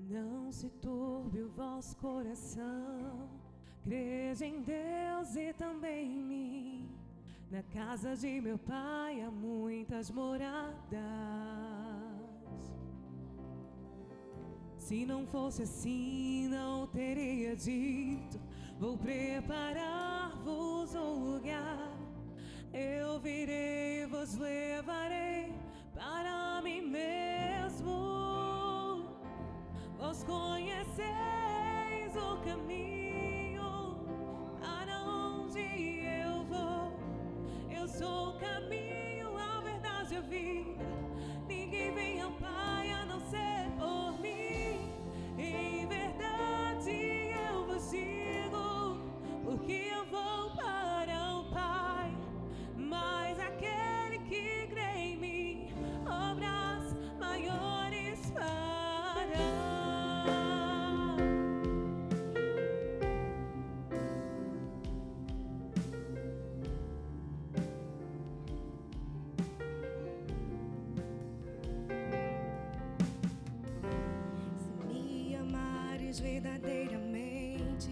Não se turbe o vosso coração, crede em Deus e também em mim. Na casa de meu pai há muitas moradas. Se não fosse assim, não teria dito: vou preparar-vos um lugar. Eu virei e vos levarei para mim mesmo. Vós conheceis o caminho para onde eu vou. Eu sou o caminho, a verdade e a vida. Ninguém vem ao Pai a não ser por mim. Em verdade eu vos digo, porque eu vou para o Pai. Mas aquele que crê em mim, obras maiores fará. Verdadeiramente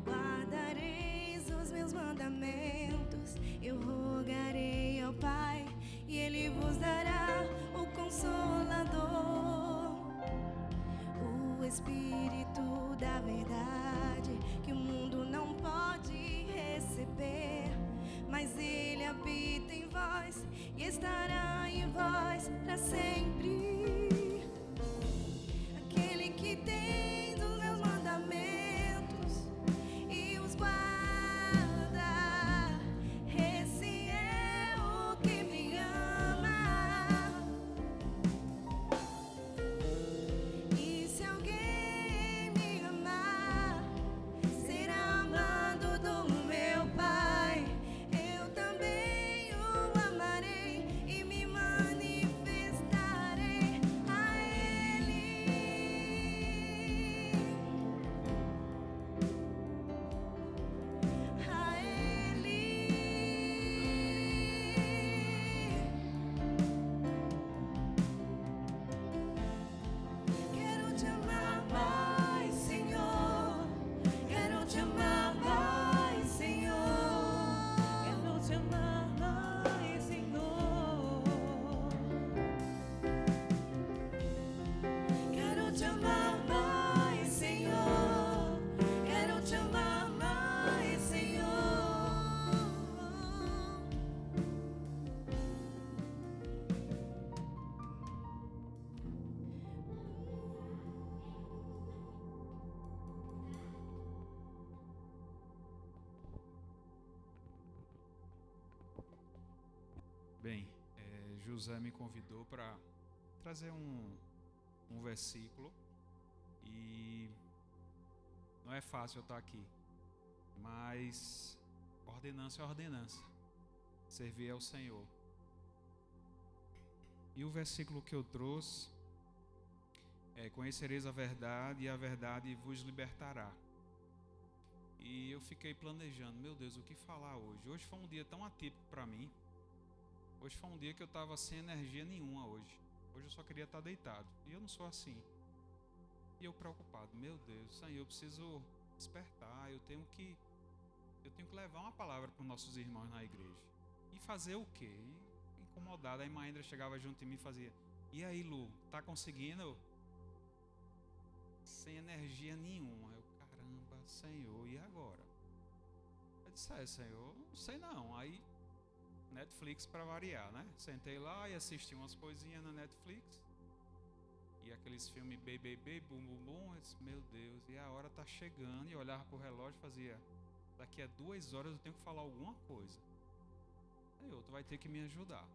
guardareis os meus mandamentos. Eu rogarei ao Pai e Ele vos dará o Consolador, o Espírito da verdade, que o mundo não pode receber, mas Ele habita em vós e estará em vós para sempre. Aquele que tem e os guarda, esse é o que me ama. E se alguém me amar, será amado do meu Pai. Eu também o amarei e me manifestarei a Ele. Bem, José me convidou para trazer um versículo e não é fácil eu estar aqui, mas ordenança é ordenança, servir ao Senhor. E o versículo que eu trouxe é: conhecereis a verdade e a verdade vos libertará. E eu fiquei planejando, meu Deus, o que falar hoje? Hoje foi um dia tão atípico para mim. Hoje foi um dia que eu estava sem energia nenhuma hoje. Hoje eu só queria estar deitado. E eu não sou assim. E eu preocupado, meu Deus, Senhor, eu preciso despertar. Eu tenho que levar uma palavra para os nossos irmãos na igreja. E fazer o quê? E incomodado. Aí Maindra chegava junto de mim e fazia: e aí, Lu, tá conseguindo? Sem energia nenhuma. Eu, caramba, Senhor, e agora? Eu disse: Senhor, não sei não. Aí Netflix para variar, né? Sentei lá e assisti umas coisinhas na Netflix. E aqueles filmes Baby, Bum Bum Bum. Eu disse: meu Deus, e a hora tá chegando. E eu olhava pro relógio e fazia: daqui a 2 horas eu tenho que falar alguma coisa. Aí tu vai ter que me ajudar.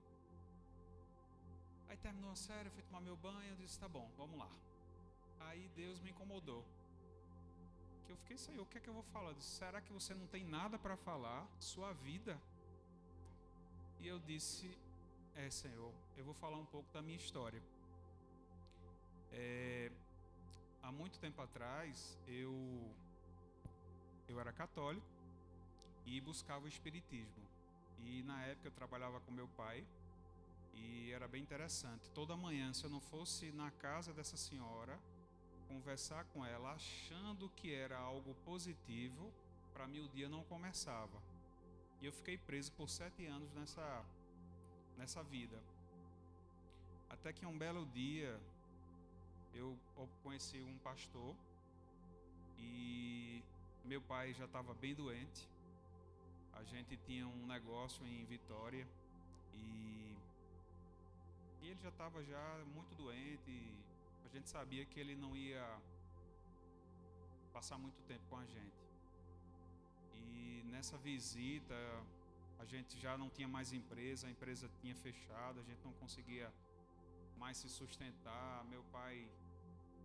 Aí terminou a série, eu fui tomar meu banho. Eu disse: tá bom, vamos lá. Aí Deus me incomodou. Que eu fiquei: Senhor, o que é que eu vou falar? Eu disse: será que você não tem nada para falar? Sua vida? E eu disse: Senhor, eu vou falar um pouco da minha história. Há muito tempo atrás, eu era católico e buscava o espiritismo. E na época eu trabalhava com meu pai e era bem interessante. Toda manhã, se eu não fosse na casa dessa senhora, conversar com ela achando que era algo positivo, para mim o dia não começava. E eu fiquei preso por 7 anos nessa vida. Até que um belo dia eu conheci um pastor e meu pai já estava bem doente. A gente tinha um negócio em Vitória e ele já estava já muito doente. E a gente sabia que ele não ia passar muito tempo com a gente. E nessa visita a gente já não tinha mais empresa, a empresa tinha fechado, a gente não conseguia mais se sustentar. Meu pai,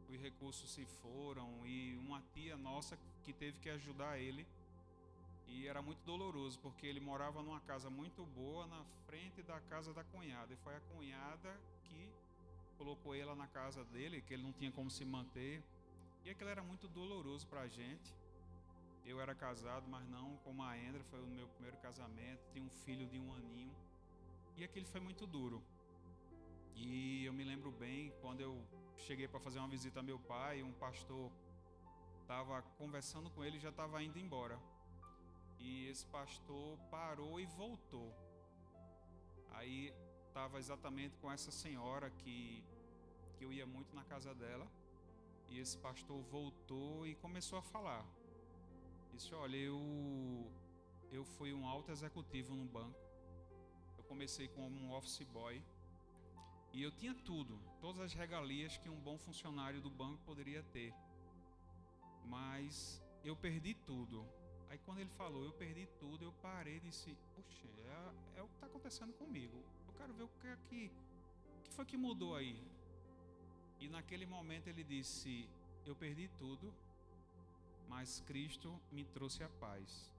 os recursos se foram e uma tia nossa que teve que ajudar ele. E era muito doloroso, porque ele morava numa casa muito boa na frente da casa da cunhada. E foi a cunhada que colocou ele na casa dele, que ele não tinha como se manter. E aquilo era muito doloroso para a gente. Eu era casado, mas não como a Endra, foi o meu primeiro casamento. Tinha um filho de 1 aninho. E aquilo foi muito duro. E eu me lembro bem, quando eu cheguei para fazer uma visita a meu pai, um pastor estava conversando com ele e já estava indo embora. E esse pastor parou e voltou. Aí estava exatamente com essa senhora que eu ia muito na casa dela. E esse pastor voltou e começou a falar. Disse: olha, eu fui um alto executivo no banco. Eu comecei como um office boy. E eu tinha tudo, todas as regalias que um bom funcionário do banco poderia ter. Mas eu perdi tudo. Aí quando ele falou, eu perdi tudo, eu parei e disse: poxa, é o que está acontecendo comigo. Eu quero ver o que foi que mudou aí. E naquele momento ele disse: eu perdi tudo, mas Cristo me trouxe a paz.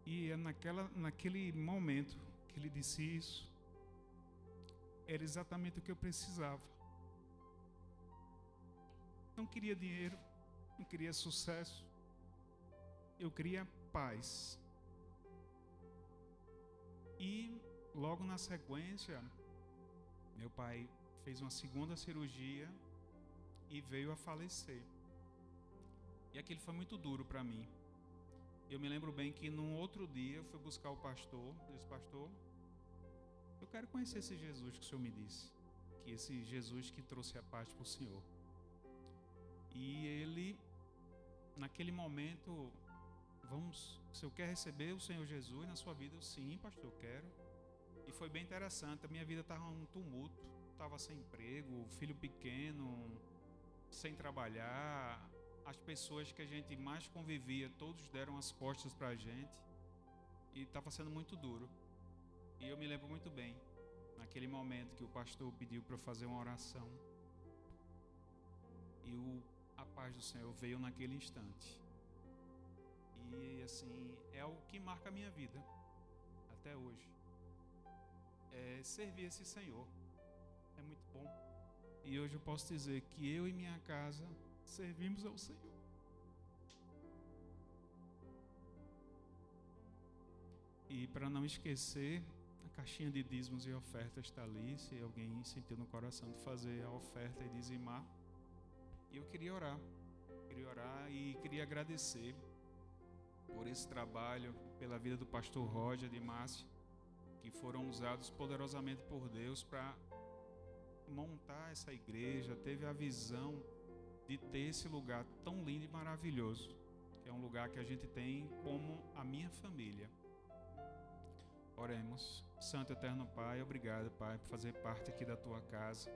E é naquele momento que ele disse isso, era exatamente o que eu precisava. Não queria dinheiro, não queria sucesso, eu queria paz. E logo na sequência, meu pai fez uma segunda cirurgia e veio a falecer. E aquilo foi muito duro para mim. Eu me lembro bem que num outro dia eu fui buscar o pastor. Disse: pastor, eu quero conhecer esse Jesus que o senhor me disse, que esse Jesus que trouxe a paz para o senhor. E ele, naquele momento, o senhor quer receber o Senhor Jesus na sua vida? Eu: sim, pastor, eu quero. E foi bem interessante. A minha vida estava um tumulto, estava sem emprego, filho pequeno, sem trabalhar. As pessoas que a gente mais convivia, todos deram as costas para a gente. E estava sendo muito duro. E eu me lembro muito bem, naquele momento que o pastor pediu para eu fazer uma oração. E a paz do Senhor veio naquele instante. E assim, é o que marca a minha vida até hoje. É servir esse Senhor. É muito bom. E hoje eu posso dizer que eu e minha casa servimos ao Senhor. E para não esquecer, a caixinha de dízimos e ofertas está ali, se alguém sentiu no coração de fazer a oferta e dizimar. E eu queria orar e queria agradecer por esse trabalho, pela vida do pastor Roger de Márcia, que foram usados poderosamente por Deus para montar essa igreja. Teve a visão de ter esse lugar tão lindo e maravilhoso, que é um lugar que a gente tem como a minha família. Oremos. Santo Eterno Pai, obrigado, Pai, por fazer parte aqui da Tua casa.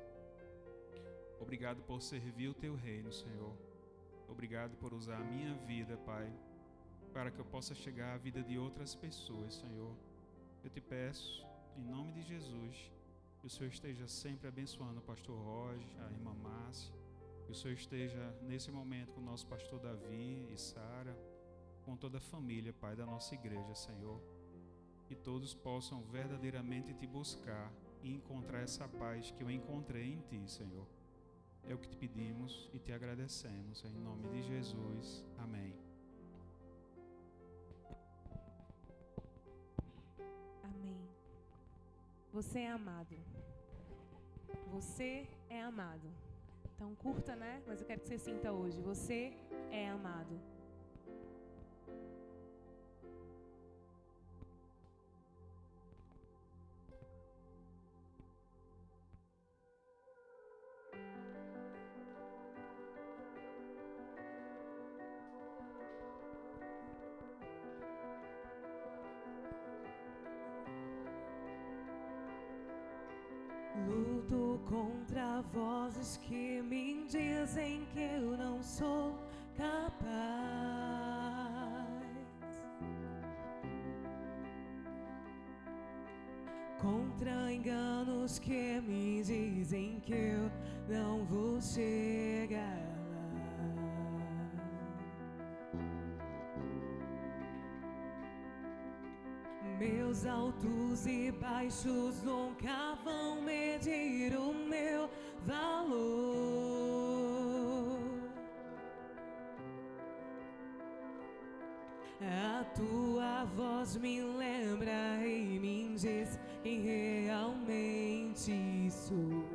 Obrigado por servir o Teu reino, Senhor. Obrigado por usar a minha vida, Pai, para que eu possa chegar à vida de outras pessoas, Senhor. Eu te peço, em nome de Jesus, que o Senhor esteja sempre abençoando o pastor Roger, a irmã Márcia, que o Senhor esteja nesse momento com o nosso pastor Davi e Sara, com toda a família, Pai, da nossa igreja, Senhor. Que todos possam verdadeiramente te buscar e encontrar essa paz que eu encontrei em Ti, Senhor. É o que te pedimos e te agradecemos. Em nome de Jesus. Amém. Amém. Você é amado. Você é amado. Então curta, né? Mas eu quero que você sinta hoje. Você é amado. Luto contra vozes que me dizem que eu não sou capaz. Contra enganos que me dizem que eu não vou chegar lá. Meus altos e baixos nunca vão medir o meu valor. A tua voz me lembra e me diz quem realmente sou.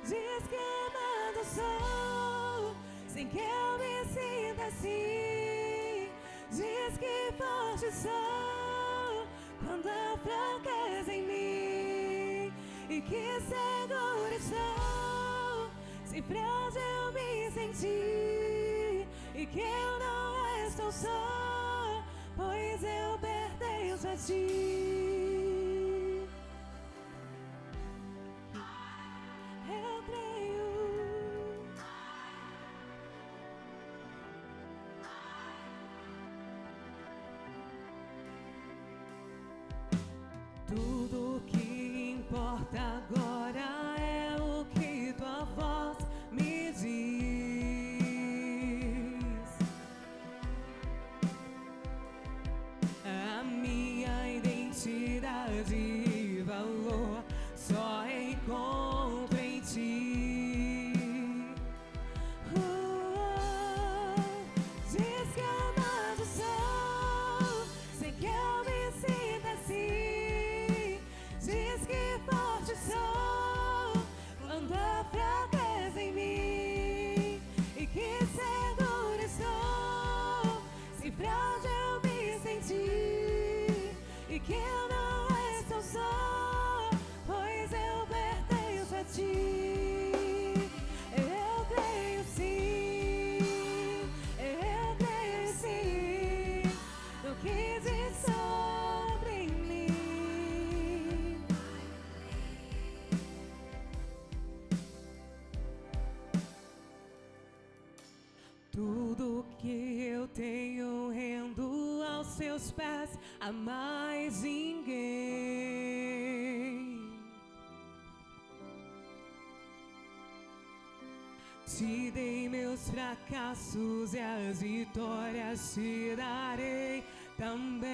Diz que amado sou, sem que eu me sinta assim. Diz que forte sou, quando há fraqueza em mim. E que seguro estou, se frágil eu me senti. E que eu não estou só, pois eu pertenço a ti. Eu creio. Tudo que importa agora é o que tua voz me diz. A minha identidade e valor só encontro em ti. Diz que amado sou, sem que eu me sinta assim. Diz que forte sou, quando há fraqueza em mim. E que seguro estou, se frágil eu me senti. E que eu não estou só, pois eu pertenço a ti. Eu creio sim, eu creio sim, no que diz sobre mim. Tudo que eu tenho rendo aos seus pés, a mais ninguém. Te dei meus fracassos e as vitórias te darei também.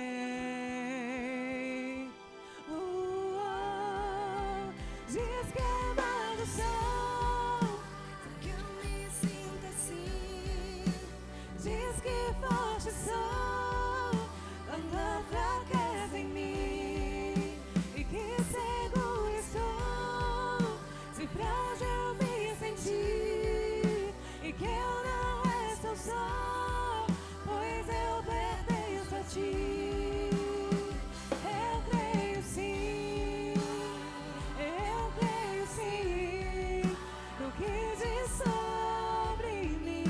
Diz que amado sou, sem que eu me sinta assim. Diz que forte sou, quando há fraqueza em mim. E que seguro estou, se frágil eu me senti. E que eu não estou só, pois eu pertenço a ti. Eu creio sim, eu creio sim, no que diz sobre mim.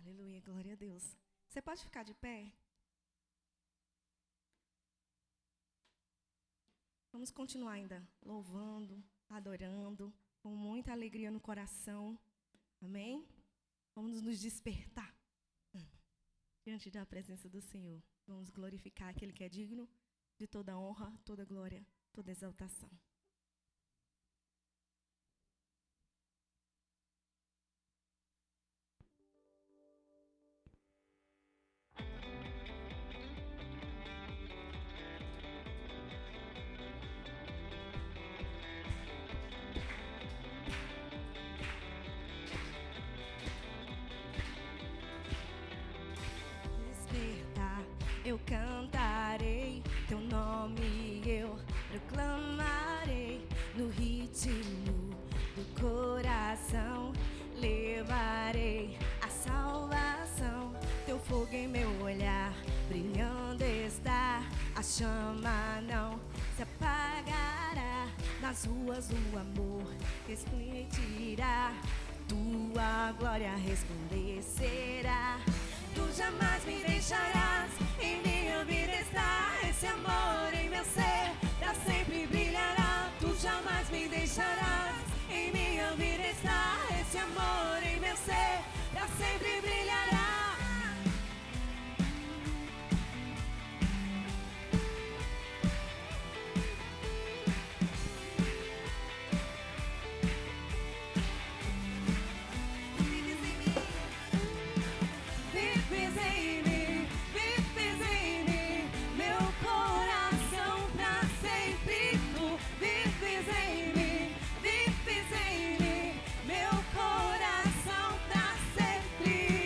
Aleluia, glória a Deus. Você pode ficar de pé? Vamos continuar ainda louvando, adorando, com muita alegria no coração. Amém? Vamos nos despertar diante da presença do Senhor. Vamos glorificar aquele que é digno de toda honra, toda glória, toda exaltação. Eu cantarei teu nome, eu proclamarei no ritmo do coração. Levarei a salvação, teu fogo em meu olhar, brilhando está. A chama não se apagará, nas ruas o amor resplendirá, tua glória resplandecerá. Tu jamais me deixarás, em minha vida está esse amor em meu ser, pra sempre brilhará. Tu jamais me deixarás, em minha vida está esse amor em meu ser, pra sempre brilhará. Meu coração pra sempre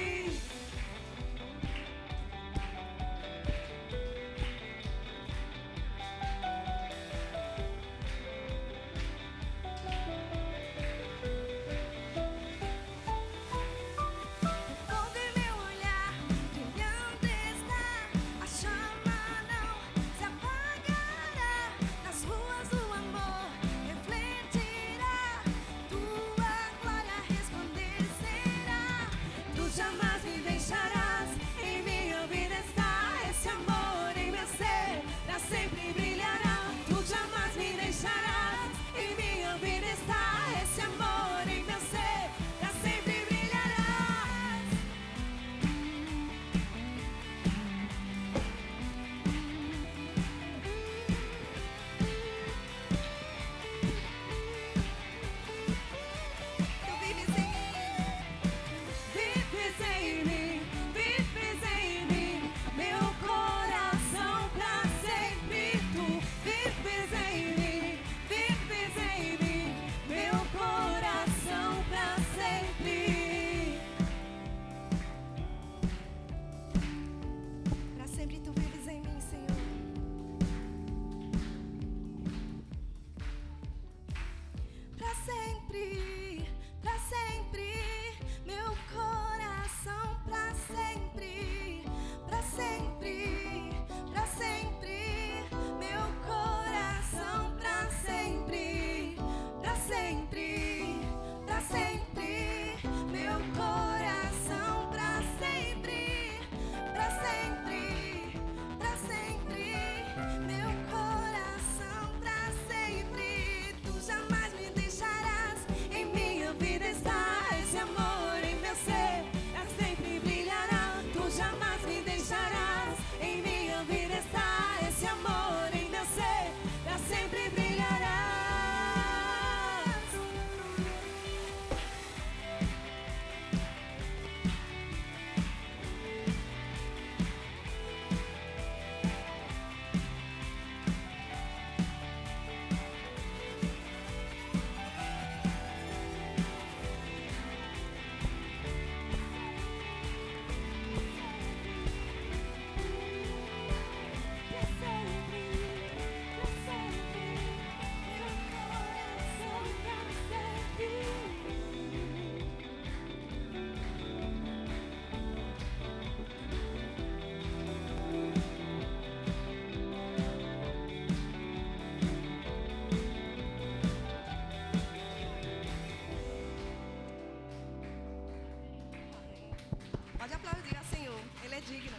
digno.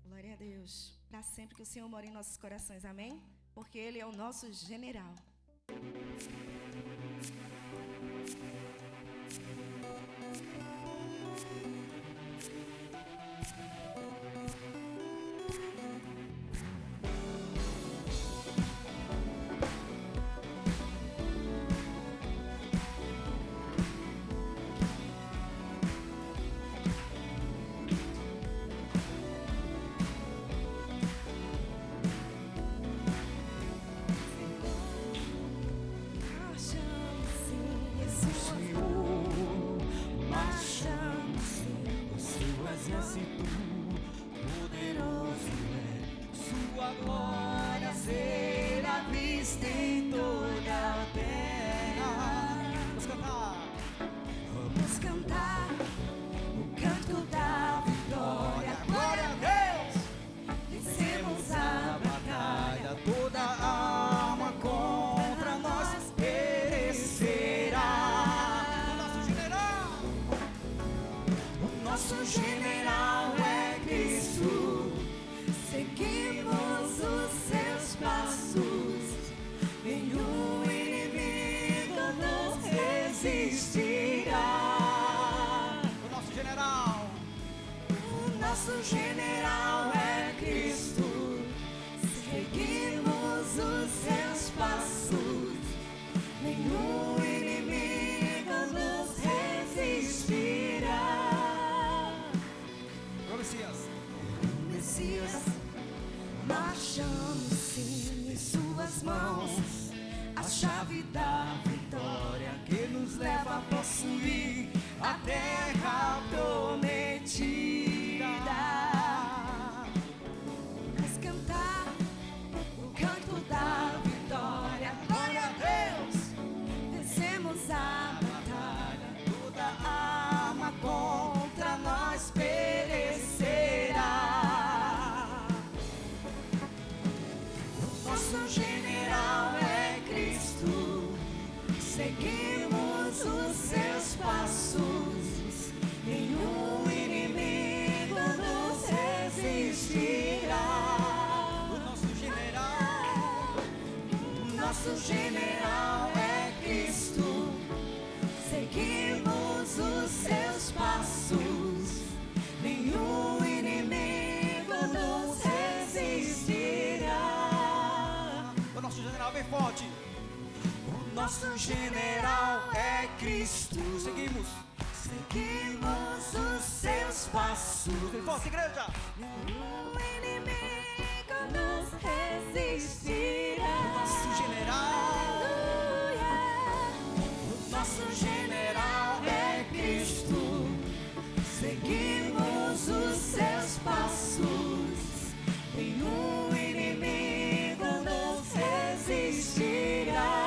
Glória a Deus. Para sempre que o Senhor mora em nossos corações, amém? Porque Ele é o nosso general. Nosso general é Cristo. Seguimos os seus passos. Forte, igreja. O inimigo nos resistirá. Nosso general. O nosso general é Cristo. Seguimos os seus passos. Nenhum inimigo nos resistirá.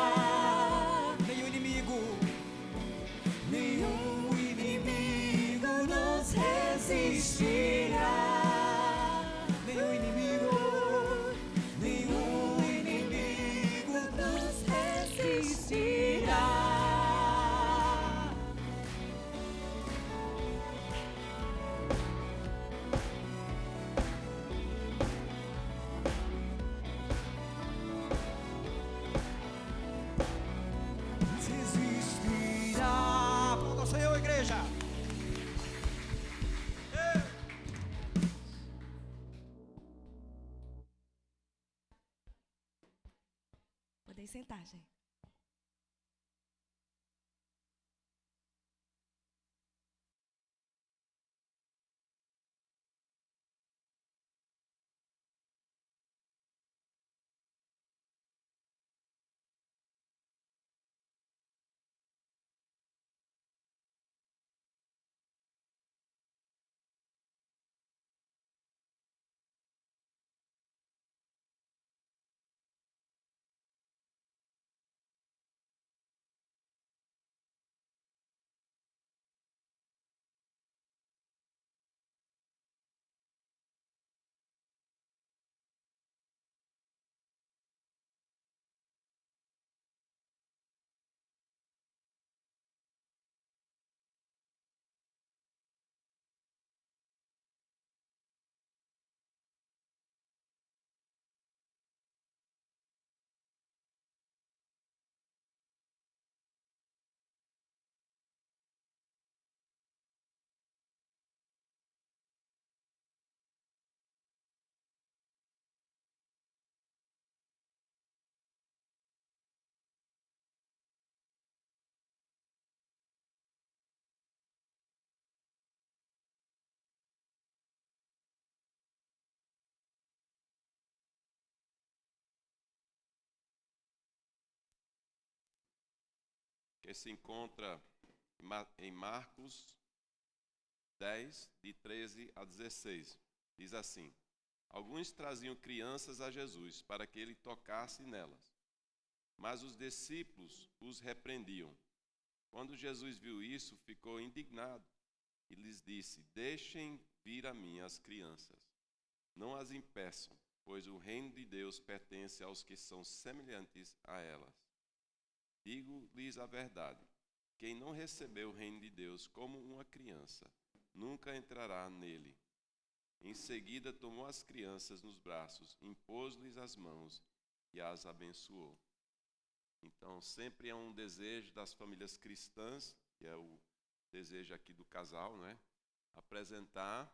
Podem sentar, gente. que se encontra em Marcos 10, de 13 a 16. Diz assim: alguns traziam crianças a Jesus para que ele tocasse nelas, mas os discípulos os repreendiam. Quando Jesus viu isso, ficou indignado e lhes disse: deixem vir a mim as crianças, não as impeçam, pois o reino de Deus pertence aos que são semelhantes a elas. Digo-lhes a verdade: quem não recebeu o reino de Deus como uma criança, nunca entrará nele. Em seguida, tomou as crianças nos braços, impôs-lhes as mãos e as abençoou. Então, sempre é um desejo das famílias cristãs, que é o desejo aqui do casal, né? Apresentar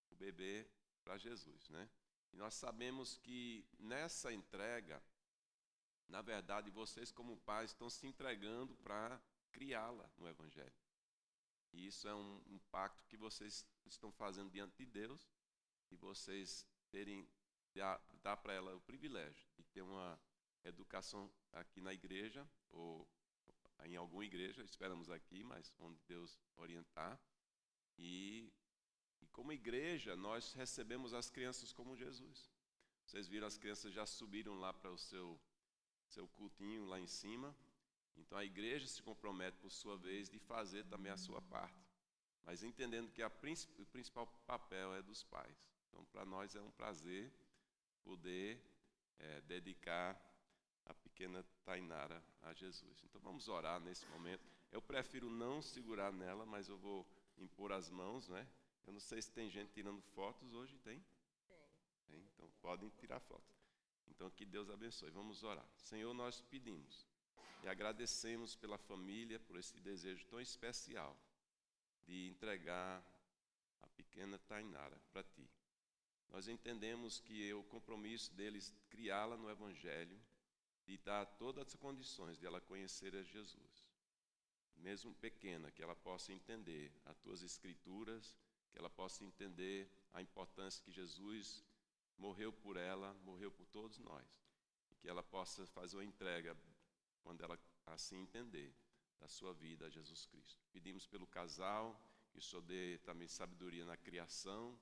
o bebê para Jesus, né? E nós sabemos que nessa entrega, na verdade, vocês como pais estão se entregando para criá-la no Evangelho. E isso é um pacto que vocês estão fazendo diante de Deus, e vocês dar para ela o privilégio de ter uma educação aqui na igreja, ou em alguma igreja, esperamos aqui, mas onde Deus orientar. E como igreja, nós recebemos as crianças como Jesus. Vocês viram, as crianças já subiram lá para o seu cultinho lá em cima. Então a igreja se compromete, por sua vez, de fazer também a sua parte, mas entendendo que o principal papel é dos pais. Então, para nós é um prazer poder dedicar a pequena Tainara a Jesus. Então, vamos orar nesse momento. Eu prefiro não segurar nela, mas eu vou impor as mãos, né? Eu não sei se tem gente tirando fotos hoje, tem? Tem, então podem tirar fotos. Então, que Deus abençoe. Vamos orar. Senhor, nós pedimos e agradecemos pela família, por esse desejo tão especial de entregar a pequena Tainara para Ti. Nós entendemos que é o compromisso deles criá-la no Evangelho, de dar todas as condições de ela conhecer a Jesus. Mesmo pequena, que ela possa entender as Tuas Escrituras, que ela possa entender a importância que Jesus morreu por ela, morreu por todos nós. E que ela possa fazer uma entrega, quando ela assim entender, da sua vida a Jesus Cristo. Pedimos pelo casal, que o Senhor dê também sabedoria na criação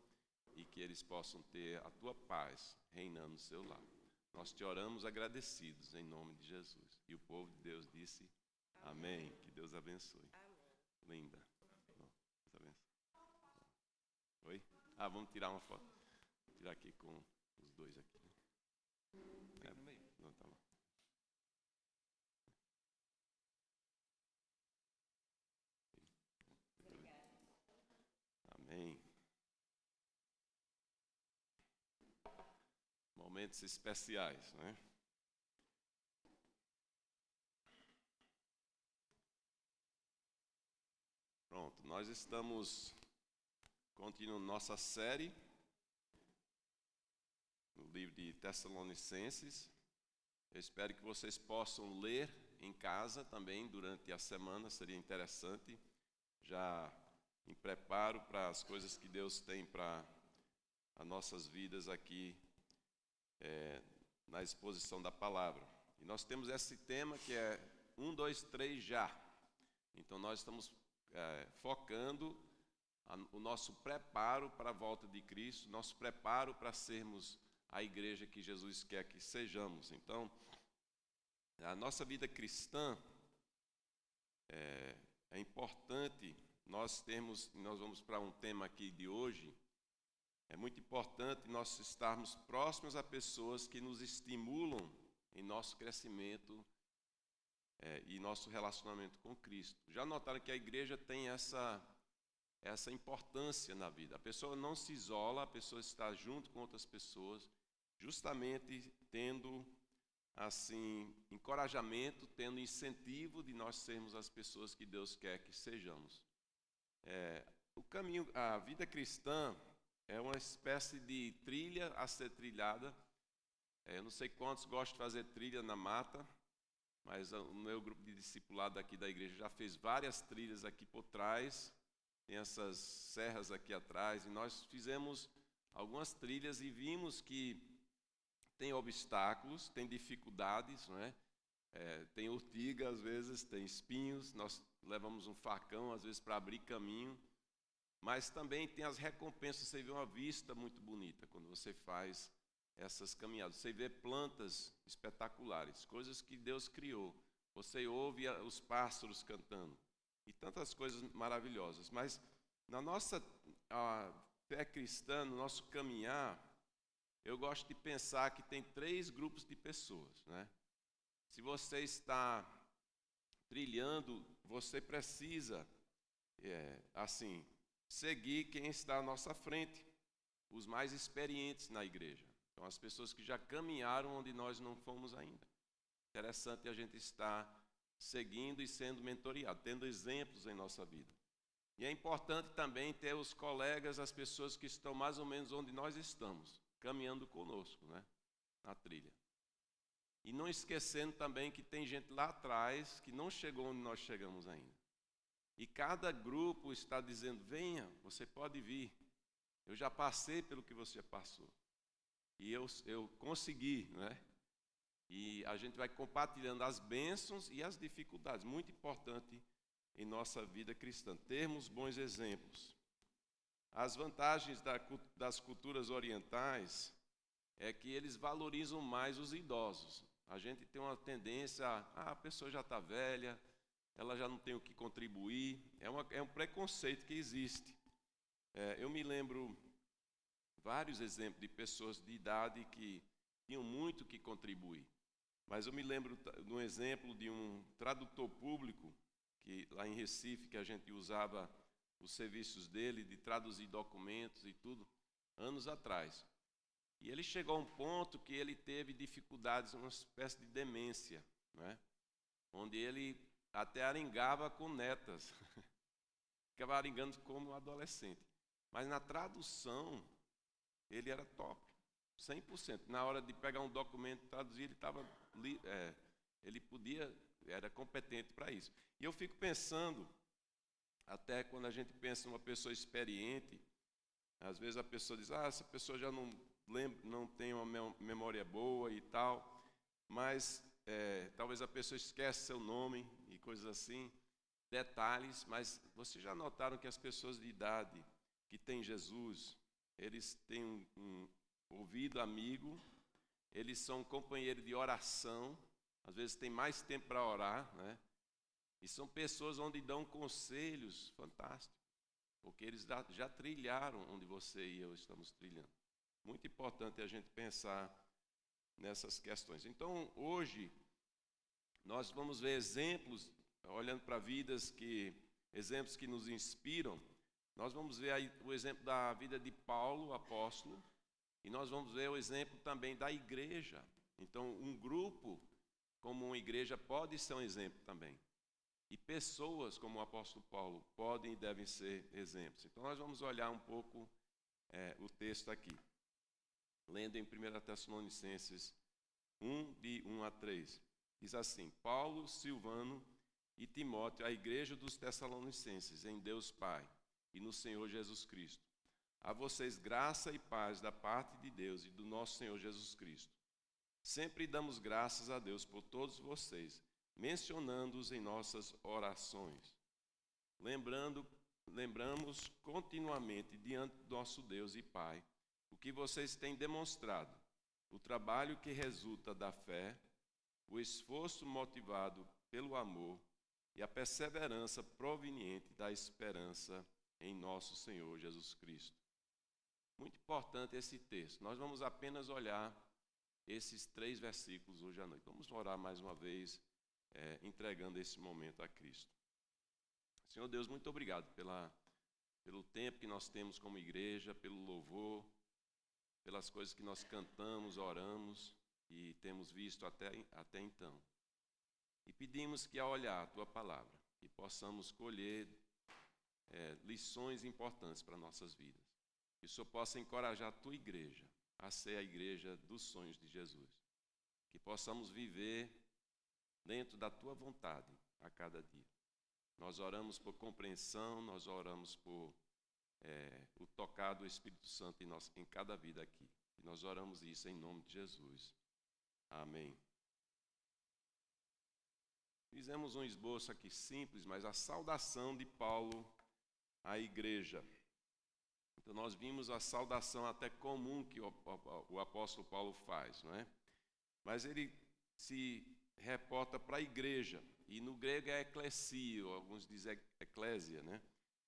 e que eles possam ter a Tua paz reinando no seu lar. Nós Te oramos agradecidos em nome de Jesus. E o povo de Deus disse amém. Que Deus abençoe. Amém. Linda. Deus abençoe. Oi? Vamos tirar uma foto. Vou tirar aqui com os dois aqui. Não, tá bom. Amém. Momentos especiais, né? Pronto, nós estamos continuando nossa série no livro de Tessalonicenses. Eu espero que vocês possam ler em casa também durante a semana, seria interessante, já em preparo para as coisas que Deus tem para as nossas vidas aqui na exposição da palavra. E nós temos esse tema que é 1, 2, 3 já. Então nós estamos focando o nosso preparo para a volta de Cristo, nosso preparo para sermos a igreja que Jesus quer que sejamos. Então, a nossa vida cristã é importante nós vamos para um tema aqui de hoje. É muito importante nós estarmos próximos a pessoas que nos estimulam em nosso crescimento e nosso relacionamento com Cristo. Já notaram que a igreja tem essa importância na vida. A pessoa não se isola, a pessoa está junto com outras pessoas, justamente tendo assim encorajamento, tendo incentivo de nós sermos as pessoas que Deus quer que sejamos. O caminho, a vida cristã é uma espécie de trilha a ser trilhada. Eu não sei quantos gostam de fazer trilha na mata, mas o meu grupo de discipulado aqui da igreja já fez várias trilhas aqui por trás. Tem essas serras aqui atrás, e nós fizemos algumas trilhas e vimos que tem obstáculos, tem dificuldades, não é? Tem urtiga, às vezes, tem espinhos, nós levamos um facão, às vezes, para abrir caminho, mas também tem as recompensas. Você vê uma vista muito bonita quando você faz essas caminhadas. Você vê plantas espetaculares, coisas que Deus criou. Você ouve os pássaros cantando e tantas coisas maravilhosas. Mas na nossa fé cristã, no nosso caminhar, eu gosto de pensar que tem 3 grupos de pessoas, né? Se você está trilhando, você precisa, seguir quem está à nossa frente, os mais experientes na igreja. Então, as pessoas que já caminharam onde nós não fomos ainda. Interessante a gente estar seguindo e sendo mentoreado, tendo exemplos em nossa vida. E é importante também ter os colegas, as pessoas que estão mais ou menos onde nós estamos, caminhando conosco, né, na trilha. E não esquecendo também que tem gente lá atrás que não chegou onde nós chegamos ainda. E cada grupo está dizendo, venha, você pode vir. Eu já passei pelo que você passou. E eu consegui, né? E a gente vai compartilhando as bênçãos e as dificuldades. Muito importante em nossa vida cristã, termos bons exemplos. As vantagens das culturas orientais é que eles valorizam mais os idosos. A gente tem uma tendência a pessoa já está velha, ela já não tem o que contribuir. É um preconceito que existe. Eu me lembro vários exemplos de pessoas de idade que tinham muito que contribuir. Mas eu me lembro de um exemplo de um tradutor público, que lá em Recife, que a gente usava os serviços dele, de traduzir documentos e tudo, anos atrás. E ele chegou a um ponto que ele teve dificuldades, uma espécie de demência, né? Onde ele até aringava com netas, ficava aringando como adolescente. Mas na tradução, ele era top, 100%. Na hora de pegar um documento e traduzir, ele era competente para isso. E eu fico pensando, até quando a gente pensa numa pessoa experiente, às vezes a pessoa diz, essa pessoa já não tem uma memória boa e tal, mas talvez a pessoa esquece seu nome e coisas assim, detalhes, mas vocês já notaram que as pessoas de idade que têm Jesus, eles têm um ouvido amigo, eles são companheiros de oração, às vezes tem mais tempo para orar, né? E são pessoas onde dão conselhos fantásticos, porque eles já trilharam onde você e eu estamos trilhando. Muito importante a gente pensar nessas questões. Então, hoje, nós vamos ver exemplos, olhando para exemplos que nos inspiram. Nós vamos ver aí o exemplo da vida de Paulo, o apóstolo, e nós vamos ver o exemplo também da igreja. Então, um grupo como uma igreja pode ser um exemplo também. E pessoas como o apóstolo Paulo podem e devem ser exemplos. Então, nós vamos olhar um pouco o texto aqui. Lendo em 1 Tessalonicenses 1, de 1 a 3. Diz assim, Paulo, Silvano e Timóteo, a igreja dos Tessalonicenses, em Deus Pai e no Senhor Jesus Cristo. A vocês graça e paz da parte de Deus e do nosso Senhor Jesus Cristo. Sempre damos graças a Deus por todos vocês, mencionando-os em nossas orações. Lembramos continuamente diante do nosso Deus e Pai o que vocês têm demonstrado, o trabalho que resulta da fé, o esforço motivado pelo amor e a perseverança proveniente da esperança em nosso Senhor Jesus Cristo. Muito importante esse texto. Nós vamos apenas olhar esses 3 versículos hoje à noite. Vamos orar mais uma vez, entregando esse momento a Cristo. Senhor Deus, muito obrigado pelo tempo que nós temos como igreja, pelo louvor, pelas coisas que nós cantamos, oramos e temos visto até então. E pedimos que, ao olhar a Tua palavra, que possamos colher lições importantes para nossas vidas. Que o Senhor possa encorajar a Tua igreja a ser a igreja dos sonhos de Jesus. Que possamos viver dentro da Tua vontade a cada dia. Nós oramos por compreensão, nós oramos por o tocar do Espírito Santo em cada vida aqui. E nós oramos isso em nome de Jesus. Amém. fizemos um esboço aqui simples, mas a saudação de Paulo à igreja. Então nós vimos a saudação até comum que o apóstolo Paulo faz, não é? Mas ele se reporta para a igreja, e no grego é eclesia, alguns dizem eclésia, né?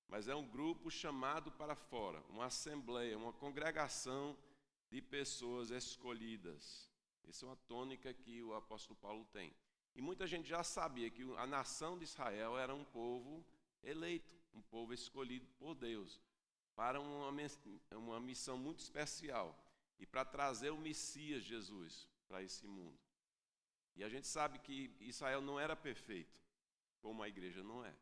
Mas é um grupo chamado para fora, uma assembleia, uma congregação de pessoas escolhidas. Essa é uma tônica que o apóstolo Paulo tem. E muita gente já sabia que a nação de Israel era um povo eleito, um povo escolhido por Deus, para uma missão muito especial, e para trazer o Messias Jesus para esse mundo. E a gente sabe que Israel não era perfeito, como a igreja não é.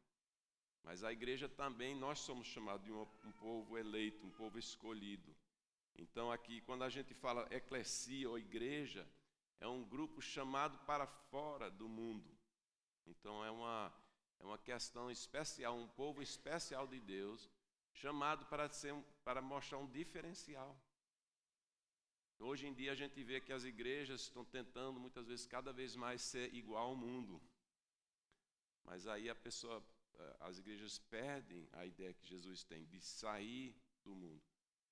Mas a igreja também, nós somos chamados de um povo eleito, um povo escolhido. Então aqui, quando a gente fala eclesia ou igreja, é um grupo chamado para fora do mundo. Então é uma questão especial, um povo especial de Deus, chamado para mostrar um diferencial. Hoje em dia a gente vê que as igrejas estão tentando muitas vezes cada vez mais ser igual ao mundo. Mas aí as igrejas perdem a ideia que Jesus tem de sair do mundo,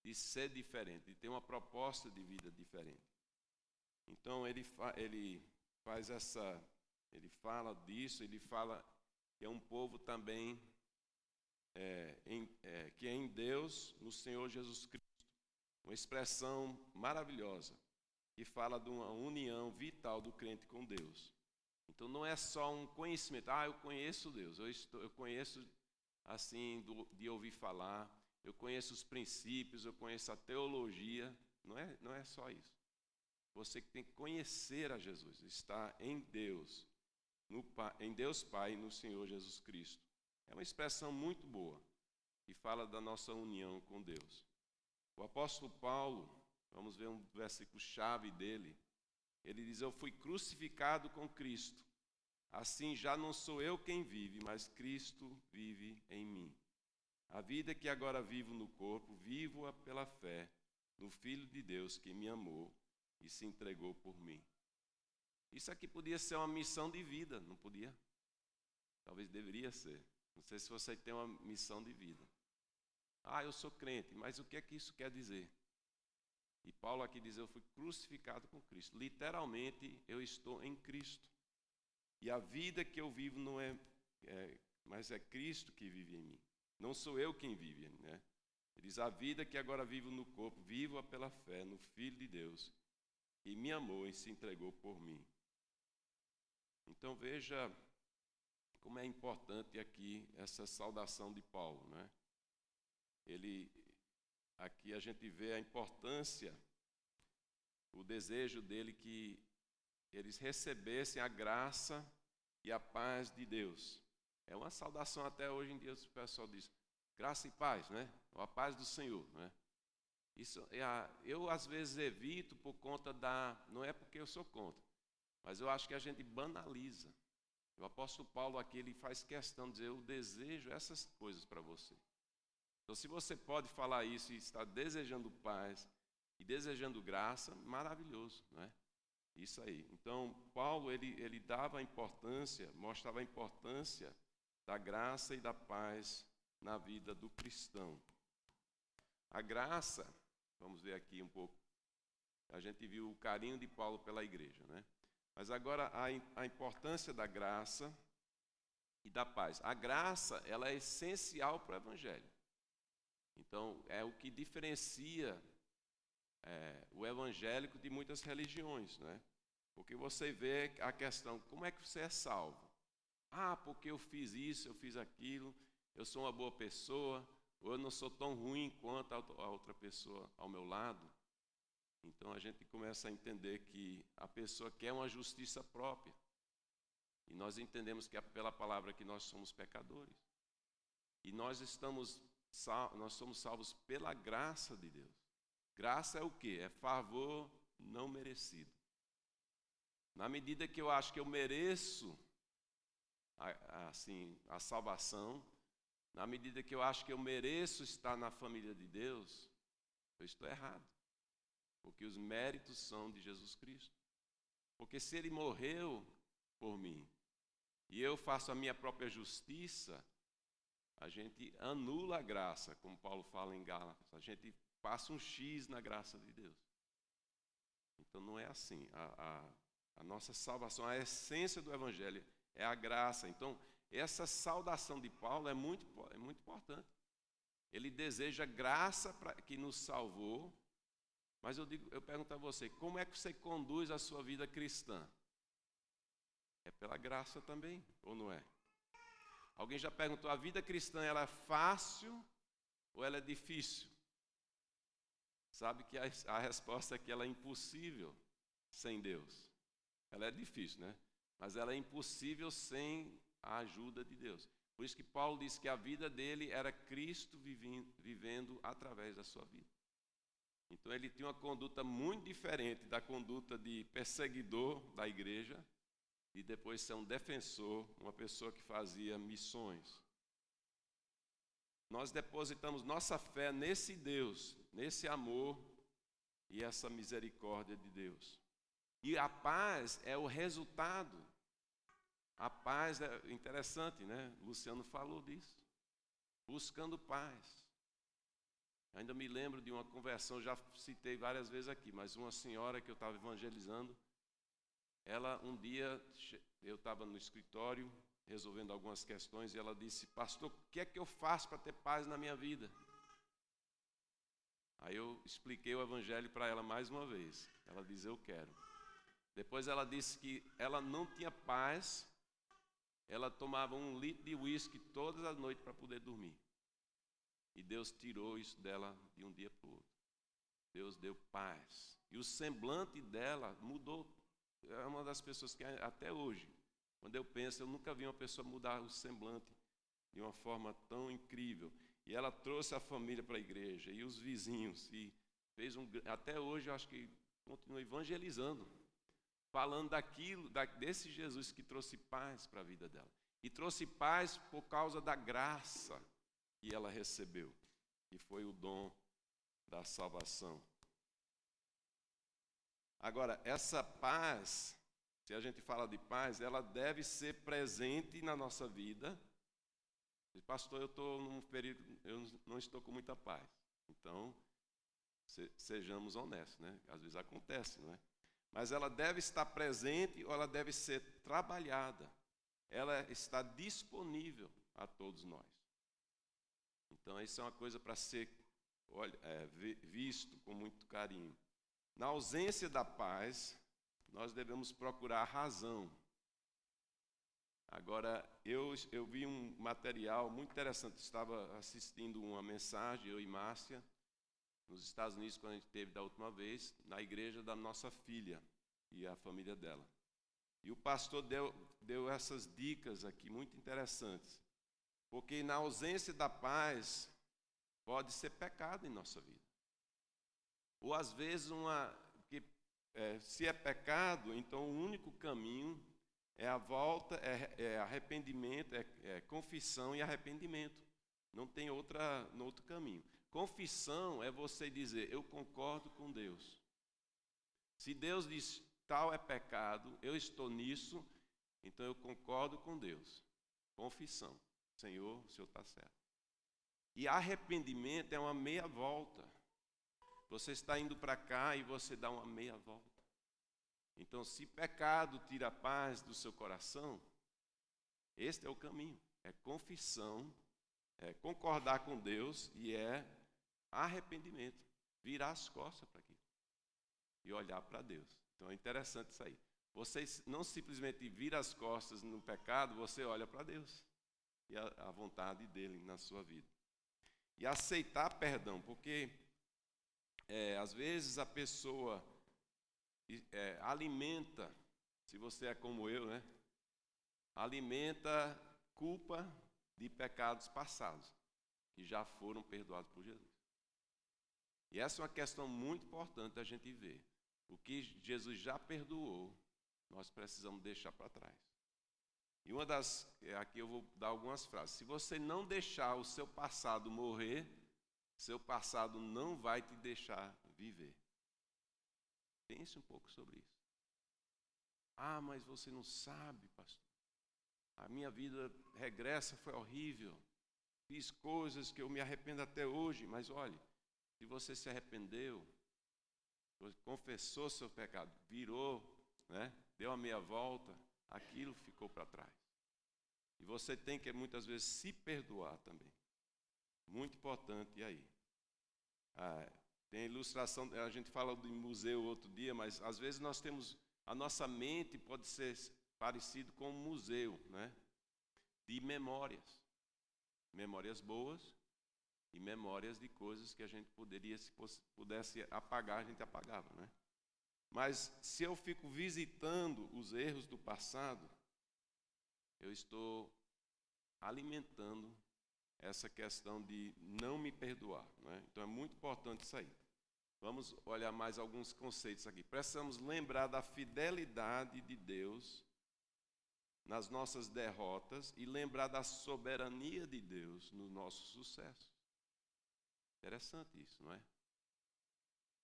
de ser diferente, de ter uma proposta de vida diferente. Então ele fala disso, ele fala que é um povo também que é em Deus, no Senhor Jesus Cristo. Uma expressão maravilhosa que fala de uma união vital do crente com Deus. Então não é só um conhecimento, eu conheço Deus, eu conheço assim de ouvir falar, eu conheço os princípios, eu conheço a teologia, não é só isso. Você que tem que conhecer a Jesus, está em Deus, em Deus Pai e no Senhor Jesus Cristo. É uma expressão muito boa que fala da nossa união com Deus. O apóstolo Paulo, vamos ver um versículo-chave dele, ele diz: eu fui crucificado com Cristo, assim já não sou eu quem vive, mas Cristo vive em mim. A vida que agora vivo no corpo, vivo-a pela fé no Filho de Deus que me amou e se entregou por mim. Isso aqui podia ser uma missão de vida, não podia? Talvez deveria ser. Não sei se você tem uma missão de vida. Eu sou crente, mas o que é que isso quer dizer? E Paulo aqui diz: eu fui crucificado com Cristo. Literalmente, eu estou em Cristo. E a vida que eu vivo não mas é Cristo que vive em mim. Não sou eu quem vive, né? Ele diz: a vida que agora vivo no corpo, vivo-a pela fé no Filho de Deus, que me amou e se entregou por mim. Então veja como é importante aqui essa saudação de Paulo, né? Aqui a gente vê a importância, o desejo dele que eles recebessem a graça e a paz de Deus. É uma saudação até hoje em dia, o pessoal diz, graça e paz, né? Ou a paz do Senhor, né? Isso, eu às vezes evito por conta não é porque eu sou contra, mas eu acho que a gente banaliza. O apóstolo Paulo aqui, ele faz questão de dizer: eu desejo essas coisas para você. Então, se você pode falar isso e está desejando paz e desejando graça, maravilhoso, né? Isso aí. Então, Paulo, ele dava a importância, mostrava a importância da graça e da paz na vida do cristão. A graça, vamos ver aqui um pouco, a gente viu o carinho de Paulo pela igreja, né? Mas agora a importância da graça e da paz. A graça, ela é essencial para o evangelho. Então, é o que diferencia o evangélico de muitas religiões, né? Porque você vê a questão, como é que você é salvo? Porque eu fiz isso, eu fiz aquilo, eu sou uma boa pessoa, ou eu não sou tão ruim quanto a outra pessoa ao meu lado. Então a gente começa a entender que a pessoa quer uma justiça própria. E nós entendemos que é pela palavra que nós somos pecadores. E nós somos salvos pela graça de Deus. Graça é o quê? É favor não merecido. Na medida que eu acho que eu mereço a salvação, na medida que eu acho que eu mereço estar na família de Deus, eu estou errado. Porque os méritos são de Jesus Cristo. Porque se Ele morreu por mim, e eu faço a minha própria justiça, a gente anula a graça, como Paulo fala em Gálatas. A gente passa um X na graça de Deus. Então não é assim. A nossa salvação, a essência do Evangelho é a graça. Então, essa saudação de Paulo é muito importante. Ele deseja graça que nos salvou, mas eu pergunto a você, como é que você conduz a sua vida cristã? É pela graça também, ou não é? Alguém já perguntou, a vida cristã ela é fácil ou ela é difícil? Sabe que a resposta é que ela é impossível sem Deus. Ela é difícil, né? Mas ela é impossível sem a ajuda de Deus. Por isso que Paulo disse que a vida dele era Cristo vivendo através da sua vida. Então ele tinha uma conduta muito diferente da conduta de perseguidor da igreja e depois ser um defensor, uma pessoa que fazia missões. Nós depositamos nossa fé nesse Deus, nesse amor e essa misericórdia de Deus. E a paz é o resultado. A paz é interessante, né? Luciano falou disso. Buscando paz. Ainda me lembro de uma conversão, já citei várias vezes aqui, mas uma senhora que eu estava evangelizando, ela um dia, eu estava no escritório, resolvendo algumas questões, e ela disse, pastor, o que é que eu faço para ter paz na minha vida? Aí eu expliquei o evangelho para ela mais uma vez. Ela disse, eu quero. Depois ela disse que ela não tinha paz, ela tomava 1 litro de uísque todas as noites para poder dormir. E Deus tirou isso dela de um dia para o outro. Deus deu paz. E o semblante dela mudou. É uma das pessoas que até hoje, quando eu penso, eu nunca vi uma pessoa mudar o semblante de uma forma tão incrível. E ela trouxe a família para a igreja, e os vizinhos, e fez até hoje eu acho que continua evangelizando, falando desse Jesus que trouxe paz para a vida dela. E trouxe paz por causa da graça que ela recebeu, que foi o dom da salvação. Agora, essa paz, se a gente fala de paz, ela deve ser presente na nossa vida. Pastor, eu estou num período, eu não estou com muita paz. Então, sejamos honestos, né? Às vezes acontece, não é? Mas ela deve estar presente ou ela deve ser trabalhada. Ela está disponível a todos nós. Então, isso é uma coisa para ser visto com muito carinho. Na ausência da paz, nós devemos procurar a razão. Agora, eu vi um material muito interessante. Estava assistindo uma mensagem, eu e Márcia, nos Estados Unidos, quando a gente esteve da última vez, na igreja da nossa filha e a família dela. E o pastor deu essas dicas aqui, muito interessantes. Porque na ausência da paz, pode ser pecado em nossa vida. Ou às vezes, se é pecado, então o único caminho é a volta, é arrependimento, é confissão e arrependimento. Não tem outro caminho. Confissão é você dizer, eu concordo com Deus. Se Deus diz, tal é pecado, eu estou nisso, então eu concordo com Deus. Confissão. Senhor, o Senhor está certo. E arrependimento é uma meia volta. Você está indo para cá e você dá uma meia volta. Então, se pecado tira a paz do seu coração, este é o caminho. É confissão, é concordar com Deus e é arrependimento. Virar as costas para aquilo e olhar para Deus. Então, é interessante isso aí. Você não simplesmente vira as costas no pecado, você olha para Deus e a vontade dele na sua vida. E aceitar perdão, porque às vezes a pessoa alimenta, se você é como eu, né? Alimenta culpa de pecados passados, que já foram perdoados por Jesus. E essa é uma questão muito importante da gente ver. O que Jesus já perdoou, nós precisamos deixar para trás. E aqui eu vou dar algumas frases. Se você não deixar o seu passado morrer, seu passado não vai te deixar viver. Pense um pouco sobre isso. Ah, mas você não sabe, pastor. A minha vida regressa foi horrível. Fiz coisas que eu me arrependo até hoje. Mas olhe, se você se arrependeu, confessou seu pecado, virou, né? Deu a meia volta, aquilo ficou para trás. E você tem que muitas vezes se perdoar também. Muito importante aí. Tem ilustração, a gente fala do museu outro dia, mas às vezes nós temos, a nossa mente pode ser parecido com um museu, né? De memórias. Memórias boas e memórias de coisas que a gente poderia, se pudesse apagar, a gente apagava, né? Mas se eu fico visitando os erros do passado, eu estou alimentando essa questão de não me perdoar, né? Então é muito importante isso aí. Vamos olhar mais alguns conceitos aqui. Precisamos lembrar da fidelidade de Deus nas nossas derrotas e lembrar da soberania de Deus no nosso sucesso. Interessante isso, não é?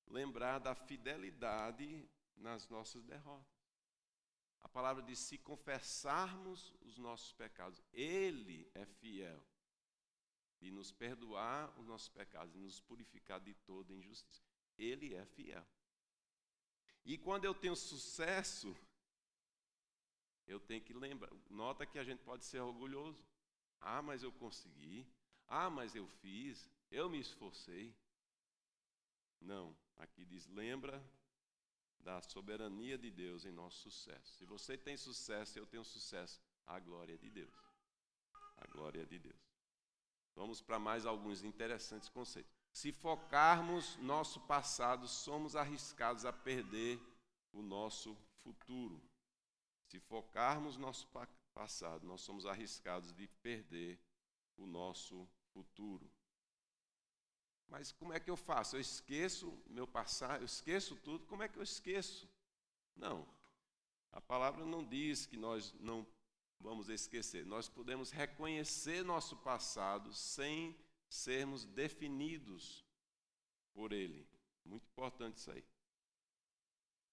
Lembrar da fidelidade nas nossas derrotas. A palavra diz: se confessarmos os nossos pecados, Ele é fiel de nos perdoar os nossos pecados e nos purificar de toda injustiça. Ele é fiel. E quando eu tenho sucesso, eu tenho que lembrar. Nota que a gente pode ser orgulhoso. Ah, mas eu consegui. Ah, mas eu fiz. Eu me esforcei. Não. Aqui diz: lembra da soberania de Deus em nosso sucesso. Se você tem sucesso, eu tenho sucesso. A glória de Deus. A glória de Deus. Vamos para mais alguns interessantes conceitos. Se focarmos nosso passado, somos arriscados a perder o nosso futuro. Se focarmos nosso passado, nós somos arriscados de perder o nosso futuro. Mas como é que eu faço? Eu esqueço meu passado, eu esqueço tudo. Como é que eu esqueço? Não. A palavra não diz que nós não vamos esquecer. Nós podemos reconhecer nosso passado sem sermos definidos por ele. Muito importante isso aí.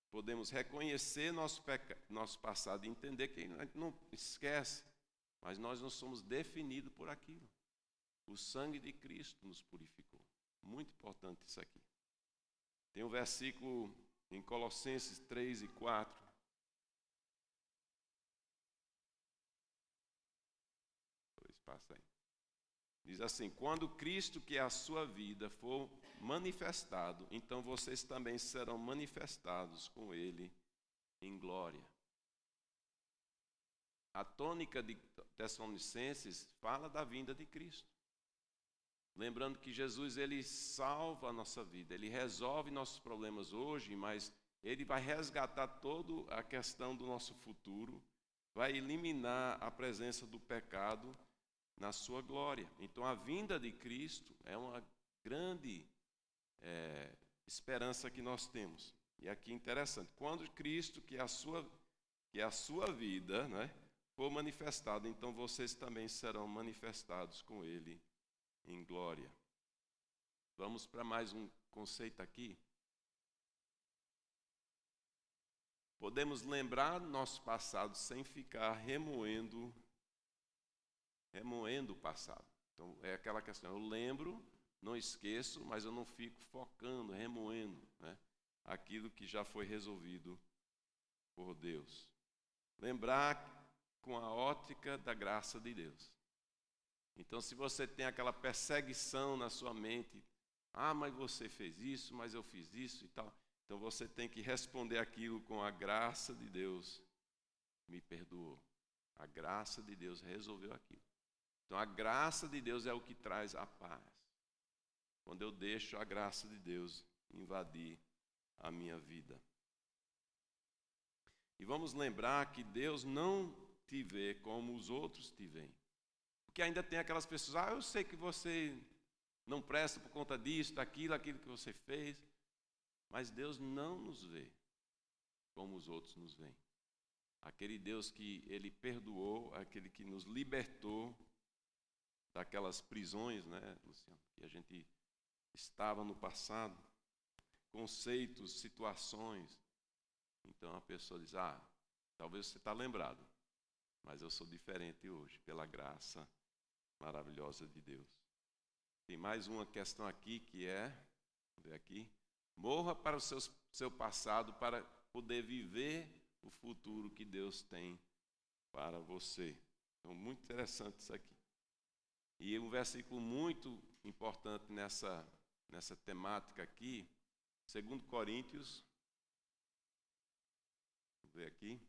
Podemos reconhecer nosso passado e entender que a gente não esquece, mas nós não somos definidos por aquilo. O sangue de Cristo nos purificou. Muito importante isso aqui. Tem um versículo em Colossenses 3 e 4. Passa aí. Diz assim: quando Cristo, que é a sua vida, for manifestado, então vocês também serão manifestados com Ele em glória. A tônica de Tessalonicenses fala da vinda de Cristo. Lembrando que Jesus, Ele salva a nossa vida, Ele resolve nossos problemas hoje, mas Ele vai resgatar toda a questão do nosso futuro, vai eliminar a presença do pecado na sua glória. Então a vinda de Cristo é uma grande esperança que nós temos. E aqui interessante, quando Cristo, que é a sua vida, né, for manifestado, então vocês também serão manifestados com Ele em glória. Vamos para mais um conceito aqui. Podemos lembrar do nosso passado sem ficar remoendo o passado. Então é aquela questão, eu lembro, não esqueço, mas eu não fico focando, remoendo, né, aquilo que já foi resolvido por Deus. Lembrar com a ótica da graça de Deus. Então, se você tem aquela perseguição na sua mente, ah, mas você fez isso, mas eu fiz isso e tal, então você tem que responder aquilo com a graça de Deus me perdoou. A graça de Deus resolveu aquilo. Então, a graça de Deus é o que traz a paz. Quando eu deixo a graça de Deus invadir a minha vida. E vamos lembrar que Deus não te vê como os outros te veem. Porque ainda tem aquelas pessoas, eu sei que você não presta por conta disso, daquilo, aquilo que você fez. Mas Deus não nos vê como os outros nos veem. Aquele Deus que Ele perdoou, aquele que nos libertou daquelas prisões, né, Luciano, que a gente estava no passado, conceitos, situações. Então a pessoa diz, talvez você está lembrado. Mas eu sou diferente hoje, pela graça maravilhosa de Deus. Tem mais uma questão aqui que é, vamos ver aqui, morra para o seu passado para poder viver o futuro que Deus tem para você. Então, muito interessante isso aqui. E um versículo muito importante nessa temática aqui, 2 Coríntios, vamos ver aqui,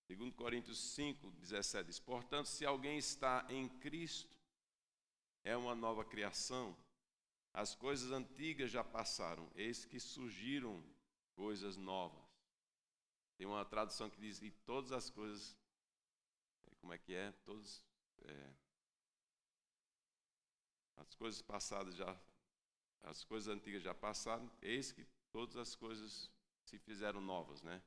2 Coríntios 5, 17, diz: portanto, se alguém está em Cristo, é uma nova criação, as coisas antigas já passaram, eis que surgiram coisas novas. Tem uma tradução que diz, e todas as coisas, como é que é? As coisas passadas já, as coisas antigas já passaram, eis que todas as coisas se fizeram novas, né?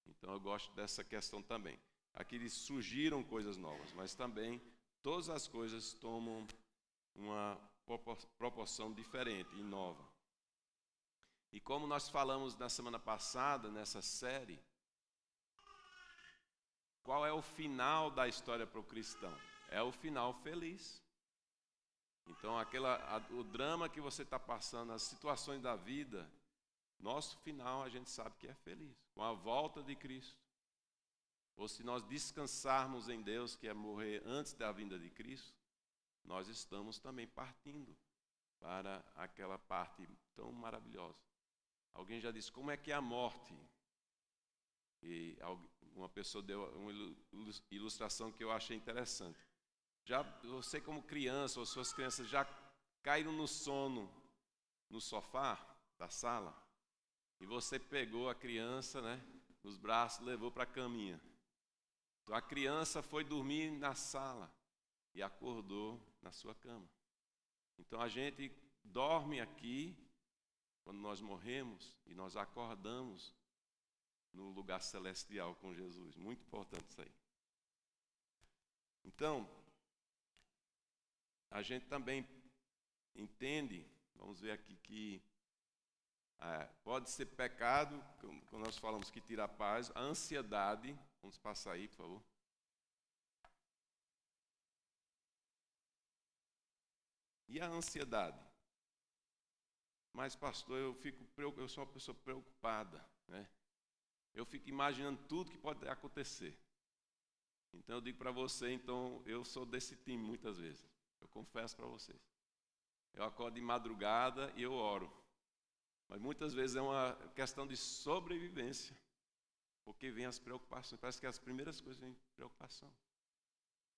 Então eu gosto dessa questão também. Aqui diz, surgiram coisas novas, mas também todas as coisas tomam uma proporção diferente e nova. E como nós falamos na semana passada, nessa série, qual é o final da história para o cristão? É o final feliz. Então, o drama que você está passando, as situações da vida, nosso final a gente sabe que é feliz, com a volta de Cristo. Ou se nós descansarmos em Deus, que é morrer antes da vinda de Cristo, nós estamos também partindo para aquela parte tão maravilhosa. Alguém já disse, como é que é a morte? E uma pessoa deu uma ilustração que eu achei interessante. Já você como criança, ou suas crianças já caíram no sono no sofá da sala, e você pegou a criança, né, nos braços e levou para a caminha. Então a criança foi dormir na sala e acordou na sua cama. Então a gente dorme aqui, quando nós morremos, e nós acordamos no lugar celestial com Jesus. Muito importante isso aí. Então, a gente também entende, vamos ver aqui que pode ser pecado, quando nós falamos que tira a paz, a ansiedade, vamos passar aí, por favor. E a ansiedade? Mas, pastor, eu sou uma pessoa preocupada, né? Eu fico imaginando tudo que pode acontecer. Então, eu digo para você, eu sou desse time muitas vezes. Eu confesso para vocês. Eu acordo de madrugada e eu oro. Mas muitas vezes é uma questão de sobrevivência. Porque vem as preocupações. Parece que as primeiras coisas vêm preocupação.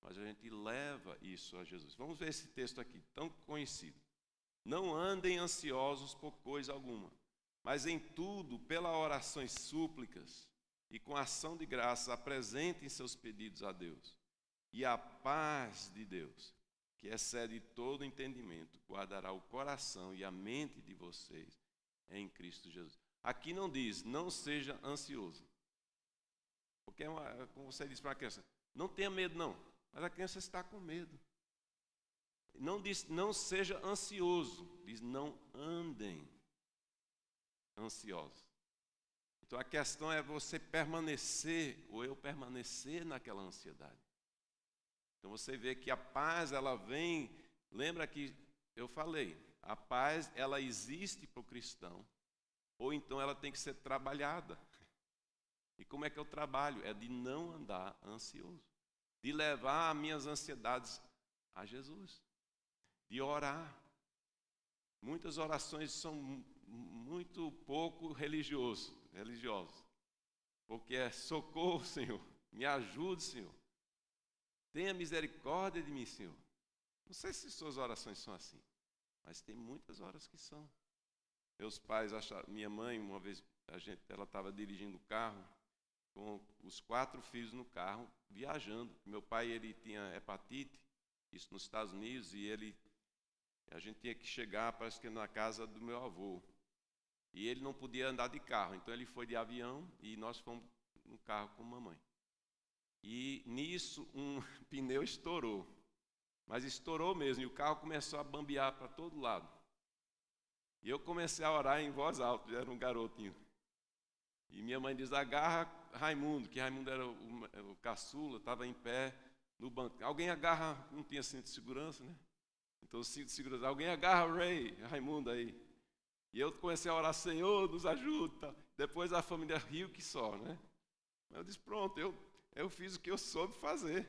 Mas a gente leva isso a Jesus. Vamos ver esse texto aqui, tão conhecido. Não andem ansiosos por coisa alguma, mas em tudo, pela oração e súplicas, e com ação de graça, apresentem seus pedidos a Deus. E a paz de Deus, que excede todo entendimento, guardará o coração e a mente de vocês em Cristo Jesus. Aqui não diz, não seja ansioso. Porque, como você diz para uma criança, não tenha medo não. Mas a criança está com medo. Não diz, não seja ansioso. Diz, não andem ansiosos. Então a questão é você permanecer, ou eu permanecer naquela ansiedade. Então você vê que a paz, ela vem, lembra que eu falei, a paz, ela existe para o cristão, ou então ela tem que ser trabalhada. E como é que eu trabalho? É de não andar ansioso, de levar as minhas ansiedades a Jesus, de orar. Muitas orações são muito pouco religiosas, porque é socorro, Senhor, me ajude, Senhor, tenha misericórdia de mim, Senhor. Não sei se suas orações são assim, mas tem muitas horas que são. Meus pais acharam, minha mãe, uma vez, ela estava dirigindo o carro, com os 4 filhos no carro, viajando. Meu pai, ele tinha hepatite, isso nos Estados Unidos, e a gente tinha que chegar, parece que na casa do meu avô. E ele não podia andar de carro, então ele foi de avião e nós fomos no carro com a mamãe. E nisso um pneu estourou, mas estourou mesmo, e o carro começou a bambear para todo lado. E eu comecei a orar em voz alta, eu era um garotinho. E minha mãe diz, agarra Raimundo, que Raimundo era o caçula, estava em pé no banco. Alguém agarra, não tinha cinto de segurança, né? Então o cinto de segurança, alguém agarra Raimundo aí. E eu comecei a orar, Senhor, nos ajuda. Depois a família riu que só, né? Mas eu disse, pronto, eu fiz o que eu soube fazer.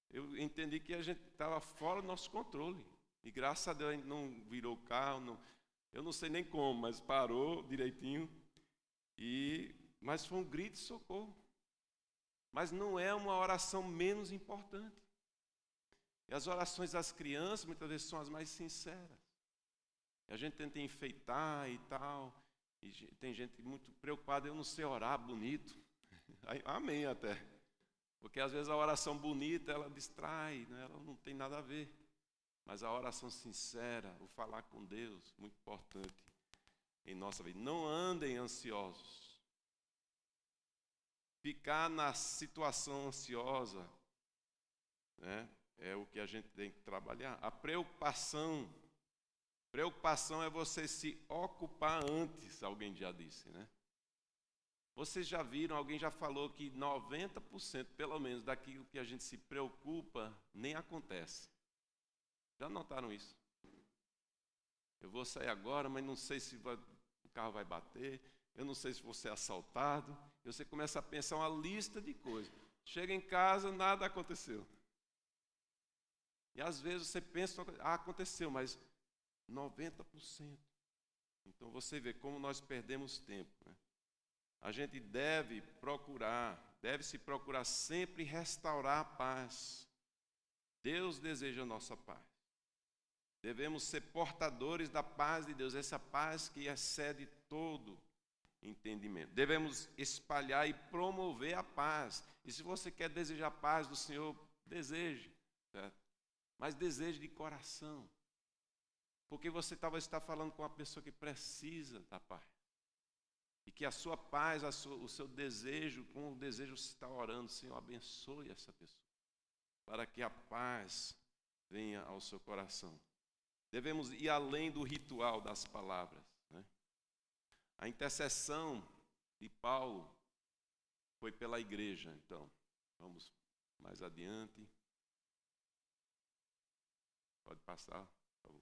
Eu entendi que a gente estava fora do nosso controle. E graças a Deus a gente não virou o carro, eu não sei nem como, mas parou direitinho. Mas foi um grito de socorro. Mas não é uma oração menos importante. E as orações das crianças muitas vezes são as mais sinceras. E a gente tenta enfeitar e tal. E tem gente muito preocupada, eu não sei orar bonito. Amém até. Porque às vezes a oração bonita, ela distrai, né? Ela não tem nada a ver. Mas a oração sincera, o falar com Deus, muito importante em nossa vida. Não andem ansiosos. Ficar na situação ansiosa, né, é o que a gente tem que trabalhar. A preocupação é você se ocupar antes, alguém já disse, né? Vocês já viram, alguém já falou que 90% pelo menos daquilo que a gente se preocupa nem acontece. Já notaram isso? Eu vou sair agora, mas não sei se o carro vai bater, eu não sei se vou ser assaltado. E você começa a pensar uma lista de coisas. Chega em casa, nada aconteceu. E às vezes você pensa, aconteceu, mas 90%. Então você vê como nós perdemos tempo, né? A gente deve se procurar sempre restaurar a paz. Deus deseja a nossa paz. Devemos ser portadores da paz de Deus, essa paz que excede todo entendimento. Devemos espalhar e promover a paz. E se você quer desejar a paz do Senhor, deseje, certo? Mas deseje de coração. Porque você talvez está falando com uma pessoa que precisa da paz. E que a sua paz, o seu desejo, com o desejo você está orando, Senhor, abençoe essa pessoa. Para que a paz venha ao seu coração. Devemos ir além do ritual das palavras, né? A intercessão de Paulo foi pela igreja. Então, vamos mais adiante. Pode passar, por favor.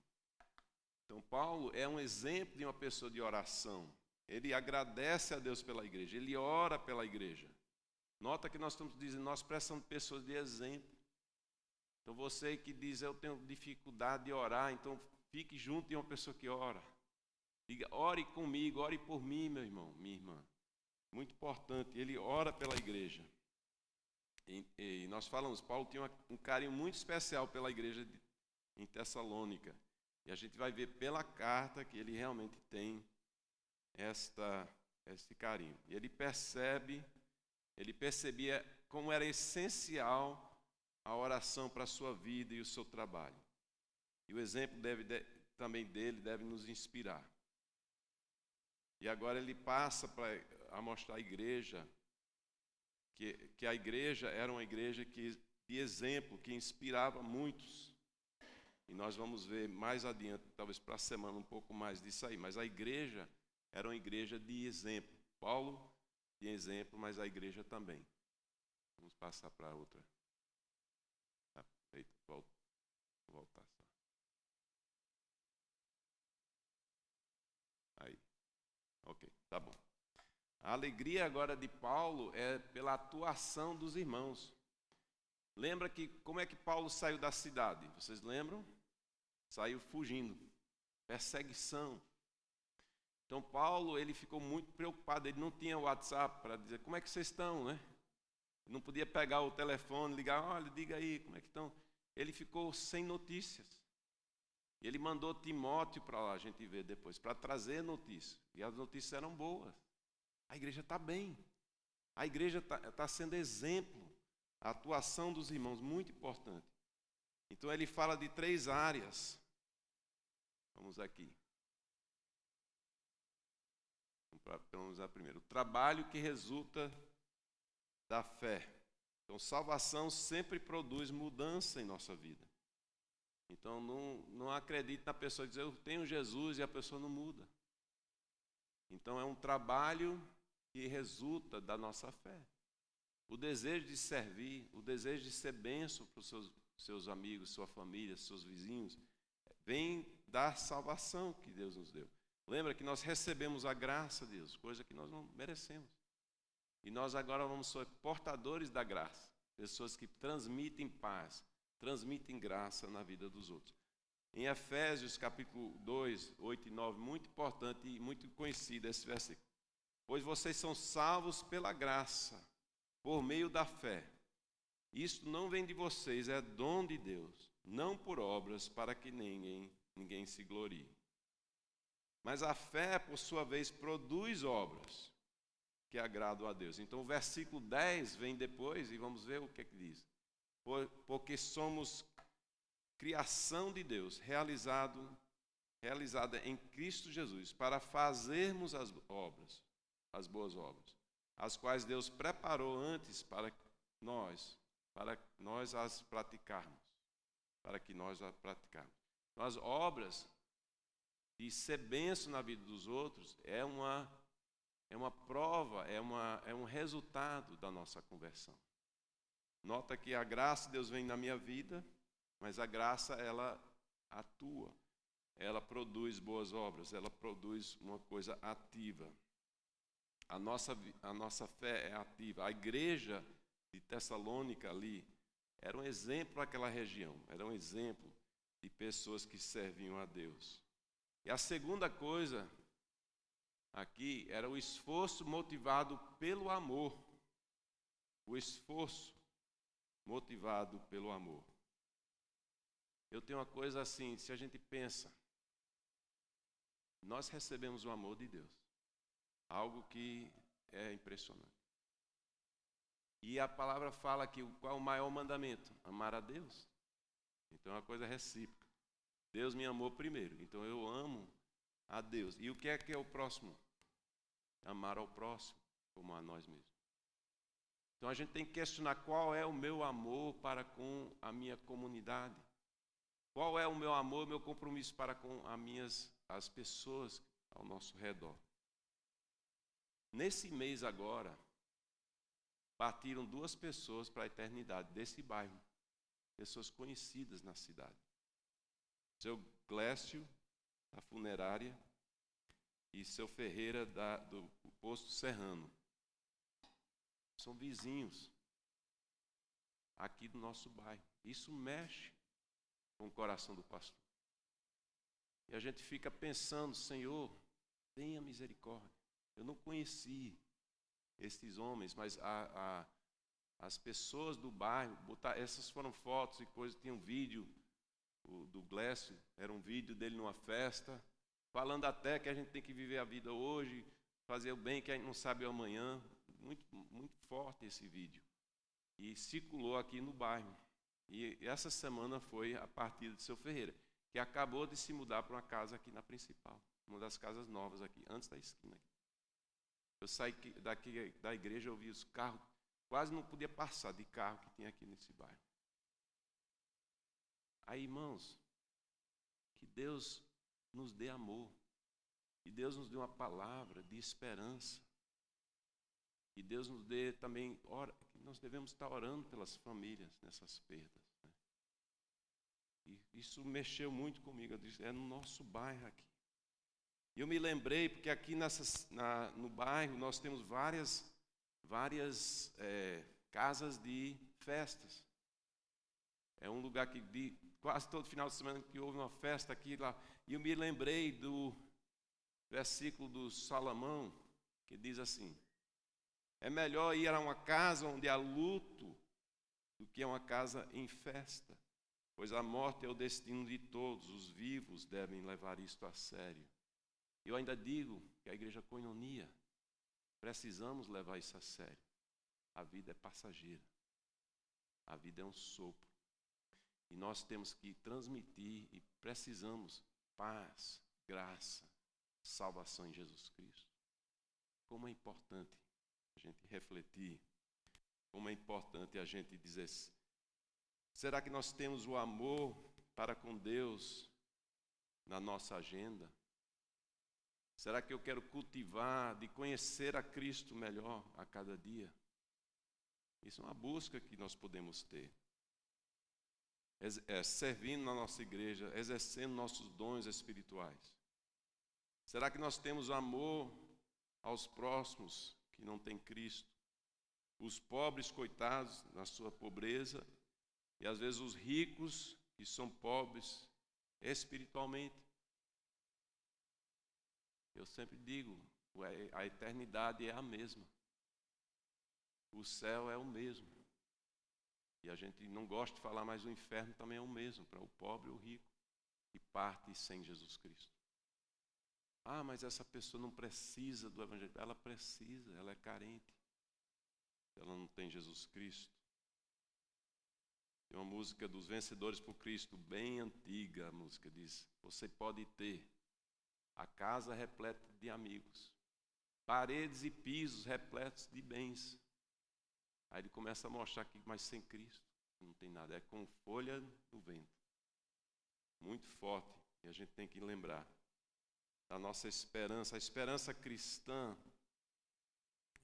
Então, Paulo é um exemplo de uma pessoa de oração. Ele agradece a Deus pela igreja, ele ora pela igreja. Nota que nós estamos dizendo, nós precisamos de pessoas de exemplo. Então você que diz, eu tenho dificuldade de orar, então fique junto de uma pessoa que ora. Diga, ore comigo, ore por mim, meu irmão, minha irmã. Muito importante, ele ora pela igreja. E nós falamos, Paulo tinha um carinho muito especial pela igreja em Tessalônica. E a gente vai ver pela carta que ele realmente tem esse carinho. E ele percebia como era essencial a oração para a sua vida e o seu trabalho. E o exemplo também dele deve nos inspirar. E agora ele passa a mostrar à igreja que a igreja era uma igreja de exemplo, que inspirava muitos. E nós vamos ver mais adiante, talvez para a semana, um pouco mais disso aí. Mas a igreja era uma igreja de exemplo. Paulo tinha exemplo, mas a igreja também. Vamos passar para outra. Eita, voltar só. Aí. Ok, tá bom. A alegria agora de Paulo é pela atuação dos irmãos. Lembra que como é que Paulo saiu da cidade? Vocês lembram? Saiu fugindo. Perseguição. Então Paulo, ele ficou muito preocupado, ele não tinha WhatsApp para dizer como é que vocês estão, né? Ele não podia pegar o telefone, ligar, olha, diga aí, como é que estão? Ele ficou sem notícias. E ele mandou Timóteo para lá, a gente vê depois, para trazer notícias. E as notícias eram boas. A igreja está bem. A igreja está sendo exemplo. A atuação dos irmãos, muito importante. Então ele fala de 3 áreas. Vamos aqui. Vamos usar primeiro. O trabalho que resulta da fé. Então, salvação sempre produz mudança em nossa vida. Então, não acredite na pessoa dizer, eu tenho Jesus e a pessoa não muda. Então, é um trabalho que resulta da nossa fé. O desejo de servir, o desejo de ser bênção para os seus amigos, sua família, seus vizinhos, vem da salvação que Deus nos deu. Lembra que nós recebemos a graça de Deus, coisa que nós não merecemos. E nós agora vamos ser portadores da graça. Pessoas que transmitem paz, transmitem graça na vida dos outros. Em Efésios capítulo 2, 8 e 9, muito importante e muito conhecido esse versículo. Pois vocês são salvos pela graça, por meio da fé. Isto não vem de vocês, é dom de Deus, não por obras, para que ninguém se glorie. Mas a fé, por sua vez, produz obras que agradam a Deus. Então o versículo 10 vem depois e vamos ver o que diz. Porque somos criação de Deus, realizada em Cristo Jesus, para fazermos as boas obras, as quais Deus preparou antes para nós as praticarmos. Para que nós as praticarmos. Então, as obras de ser bênção na vida dos outros é uma prova, é um resultado da nossa conversão. Nota que a graça de Deus vem na minha vida, mas a graça, ela atua, ela produz boas obras, ela produz uma coisa ativa. A nossa fé é ativa. A igreja de Tessalônica ali era um exemplo daquela região, era um exemplo de pessoas que serviam a Deus. E a segunda coisa aqui era o esforço motivado pelo amor. O esforço motivado pelo amor. Eu tenho uma coisa assim, se a gente pensa, nós recebemos o amor de Deus. Algo que é impressionante. E a palavra fala que qual é o maior mandamento? Amar a Deus. Então é uma coisa recíproca. Deus me amou primeiro, então eu amo a Deus. E o que é o próximo? Amar ao próximo como a nós mesmos. Então a gente tem que questionar qual é o meu amor para com a minha comunidade. Qual é o meu amor, meu compromisso para com as pessoas ao nosso redor. Nesse mês agora, partiram 2 pessoas para a eternidade desse bairro. Pessoas conhecidas na cidade. Seu Glécio, da funerária, e seu Ferreira, do posto Serrano. São vizinhos aqui do nosso bairro. Isso mexe com o coração do pastor. E a gente fica pensando, Senhor, tenha misericórdia. Eu não conheci esses homens, mas as pessoas do bairro, essas foram fotos e coisas, tinha um vídeo do Glécio, era um vídeo dele numa festa, falando até que a gente tem que viver a vida hoje, fazer o bem que a gente não sabe o amanhã. Muito, muito forte esse vídeo. E circulou aqui no bairro. E essa semana foi a partida de seu Ferreira, que acabou de se mudar para uma casa aqui na principal, uma das casas novas aqui, antes da esquina. Eu saí daqui da igreja, eu vi os carros, quase não podia passar de carro que tinha aqui nesse bairro. Aí, irmãos, que Deus nos dê amor, que Deus nos dê uma palavra de esperança, que Deus nos dê também, que nós devemos estar orando pelas famílias nessas perdas. Né? E isso mexeu muito comigo, eu disse, é no nosso bairro aqui. E eu me lembrei, porque aqui no bairro nós temos várias casas de festas. É um lugar que quase todo final de semana que houve uma festa aqui lá. E eu me lembrei do versículo do Salomão, que diz assim, é melhor ir a uma casa onde há luto do que a uma casa em festa, pois a morte é o destino de todos, os vivos devem levar isto a sério. Eu ainda digo que a igreja Koinonia, precisamos levar isso a sério. A vida é passageira, a vida é um sopro, e nós temos que transmitir e precisamos paz, graça, salvação em Jesus Cristo. Como é importante a gente refletir, como é importante a gente dizer, será que nós temos o amor para com Deus na nossa agenda? Será que eu quero cultivar de conhecer a Cristo melhor a cada dia? Isso é uma busca que nós podemos ter. Servindo na nossa igreja, exercendo nossos dons espirituais. Será que nós temos amor aos próximos que não têm Cristo? Os pobres, coitados, na sua pobreza, e às vezes os ricos, que são pobres espiritualmente. Eu sempre digo, a eternidade é a mesma. O céu é o mesmo. E a gente não gosta de falar, mas o inferno também é o mesmo, para o pobre e o rico, que parte sem Jesus Cristo. Ah, mas essa pessoa não precisa do Evangelho. Ela precisa, ela é carente. Ela não tem Jesus Cristo. Tem uma música dos Vencedores por Cristo, bem antiga, a música diz: você pode ter a casa repleta de amigos, paredes e pisos repletos de bens. Aí ele começa a mostrar que, mas sem Cristo, não tem nada. É como folha no vento. Muito forte. E a gente tem que lembrar da nossa esperança. A esperança cristã,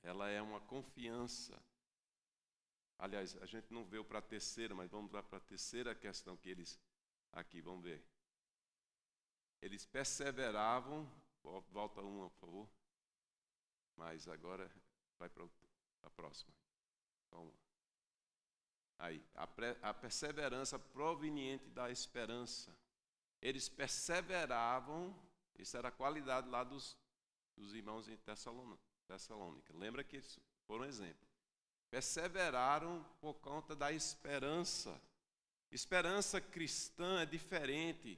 ela é uma confiança. Aliás, a gente não veio para a terceira, mas vamos lá para a terceira questão que eles... Aqui, vamos ver. Eles perseveravam... Volta uma, por favor. Mas agora vai para a próxima. Então, aí, a perseverança proveniente da esperança. Eles perseveravam, isso era a qualidade lá dos irmãos em Tessalônica. Lembra que eles foram um exemplo. Perseveraram por conta da esperança. Esperança cristã é diferente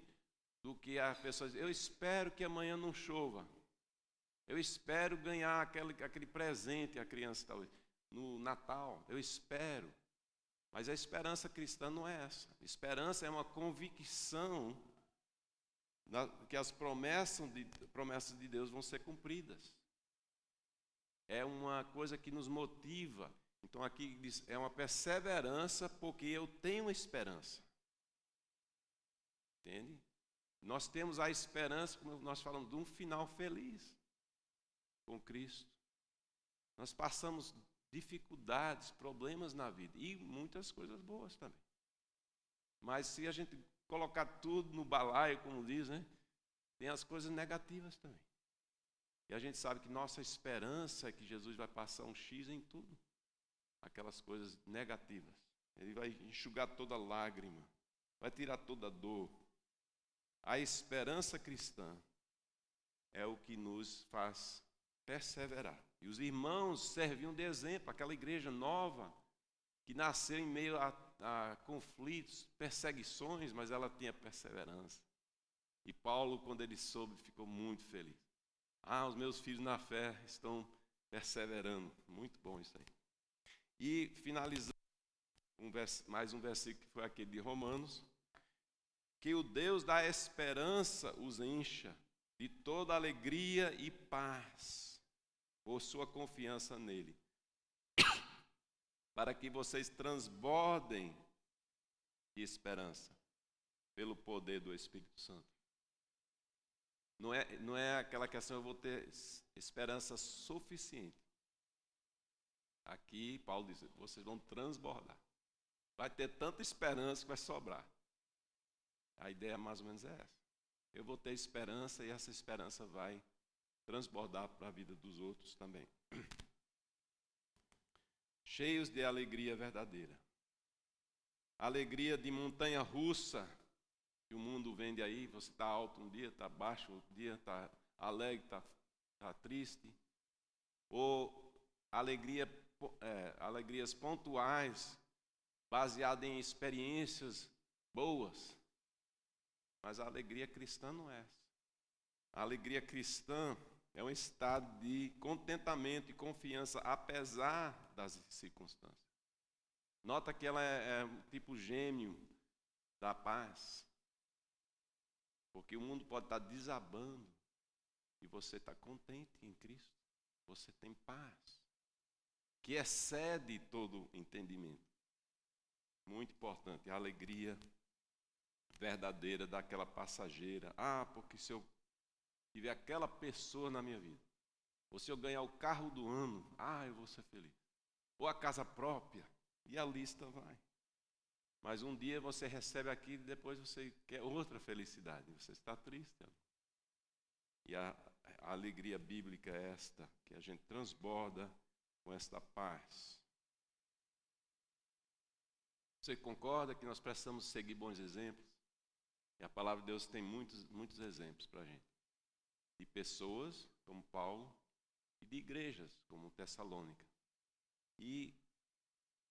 do que a pessoa diz: eu espero que amanhã não chova. Eu espero ganhar aquele presente, a criança talvez. No Natal, eu espero. Mas a esperança cristã não é essa. Esperança é uma convicção que as promessas de Deus vão ser cumpridas. É uma coisa que nos motiva. Então aqui diz, é uma perseverança porque eu tenho esperança. Entende? Nós temos a esperança, como nós falamos, de um final feliz com Cristo. Nós passamos dificuldades, problemas na vida e muitas coisas boas também. Mas se a gente colocar tudo no balaio, como diz, né, tem as coisas negativas também. E a gente sabe que nossa esperança é que Jesus vai passar um X em tudo. Aquelas coisas negativas. Ele vai enxugar toda lágrima, vai tirar toda dor. A esperança cristã é o que nos faz perseverar. E os irmãos serviam de exemplo, aquela igreja nova, que nasceu em meio a conflitos, perseguições, mas ela tinha perseverança. E Paulo, quando ele soube, ficou muito feliz. Os meus filhos na fé estão perseverando. Muito bom isso aí. E finalizando, mais um versículo que foi aquele de Romanos. Que o Deus da esperança os encha de toda alegria e paz, por sua confiança nele, para que vocês transbordem de esperança pelo poder do Espírito Santo. Não é aquela questão, eu vou ter esperança suficiente. Aqui Paulo diz, vocês vão transbordar. Vai ter tanta esperança que vai sobrar. A ideia mais ou menos é essa. Eu vou ter esperança e essa esperança vai transbordar para a vida dos outros também. Cheios de alegria verdadeira. Alegria de montanha russa, que o mundo vende aí, você está alto um dia, está baixo, outro dia está alegre, está triste. Ou alegrias pontuais, baseadas em experiências boas. Mas a alegria cristã não é essa. A alegria cristã é um estado de contentamento e confiança, apesar das circunstâncias. Nota que ela é um tipo gêmeo da paz. Porque o mundo pode estar desabando e você está contente em Cristo. Você tem paz, que excede todo entendimento. Muito importante, a alegria verdadeira daquela passageira. Porque se eu tiver aquela pessoa na minha vida, ou se eu ganhar o carro do ano, eu vou ser feliz. Ou a casa própria, e a lista vai. Mas um dia você recebe aquilo e depois você quer outra felicidade. Você está triste. E a alegria bíblica é esta, que a gente transborda com esta paz. Você concorda que nós precisamos seguir bons exemplos? E a palavra de Deus tem muitos exemplos para a gente. De pessoas como Paulo e de igrejas como Tessalônica. E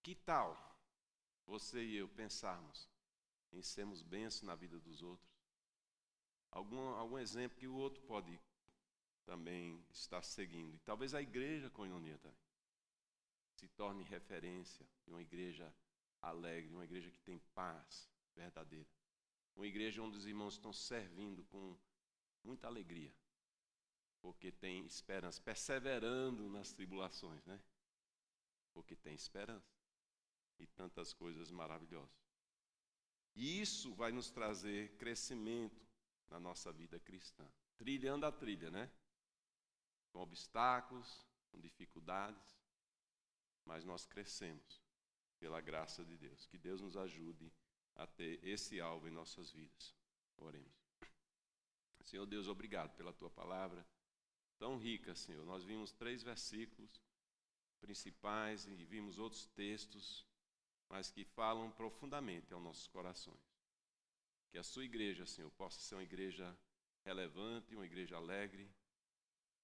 que tal você e eu pensarmos em sermos bênçãos na vida dos outros? Algum exemplo que o outro pode também estar seguindo. E talvez a igreja Koinonia também se torne referência de uma igreja alegre, uma igreja que tem paz verdadeira. Uma igreja onde os irmãos estão servindo com muita alegria, porque tem esperança, perseverando nas tribulações, né? Porque tem esperança e tantas coisas maravilhosas. E isso vai nos trazer crescimento na nossa vida cristã. Trilhando a trilha, né? Com obstáculos, com dificuldades, mas nós crescemos pela graça de Deus. Que Deus nos ajude a ter esse alvo em nossas vidas. Oremos. Senhor Deus, obrigado pela Tua palavra tão rica, Senhor. Nós vimos 3 versículos principais e vimos outros textos, mas que falam profundamente aos nossos corações. Que a Sua igreja, Senhor, possa ser uma igreja relevante, uma igreja alegre,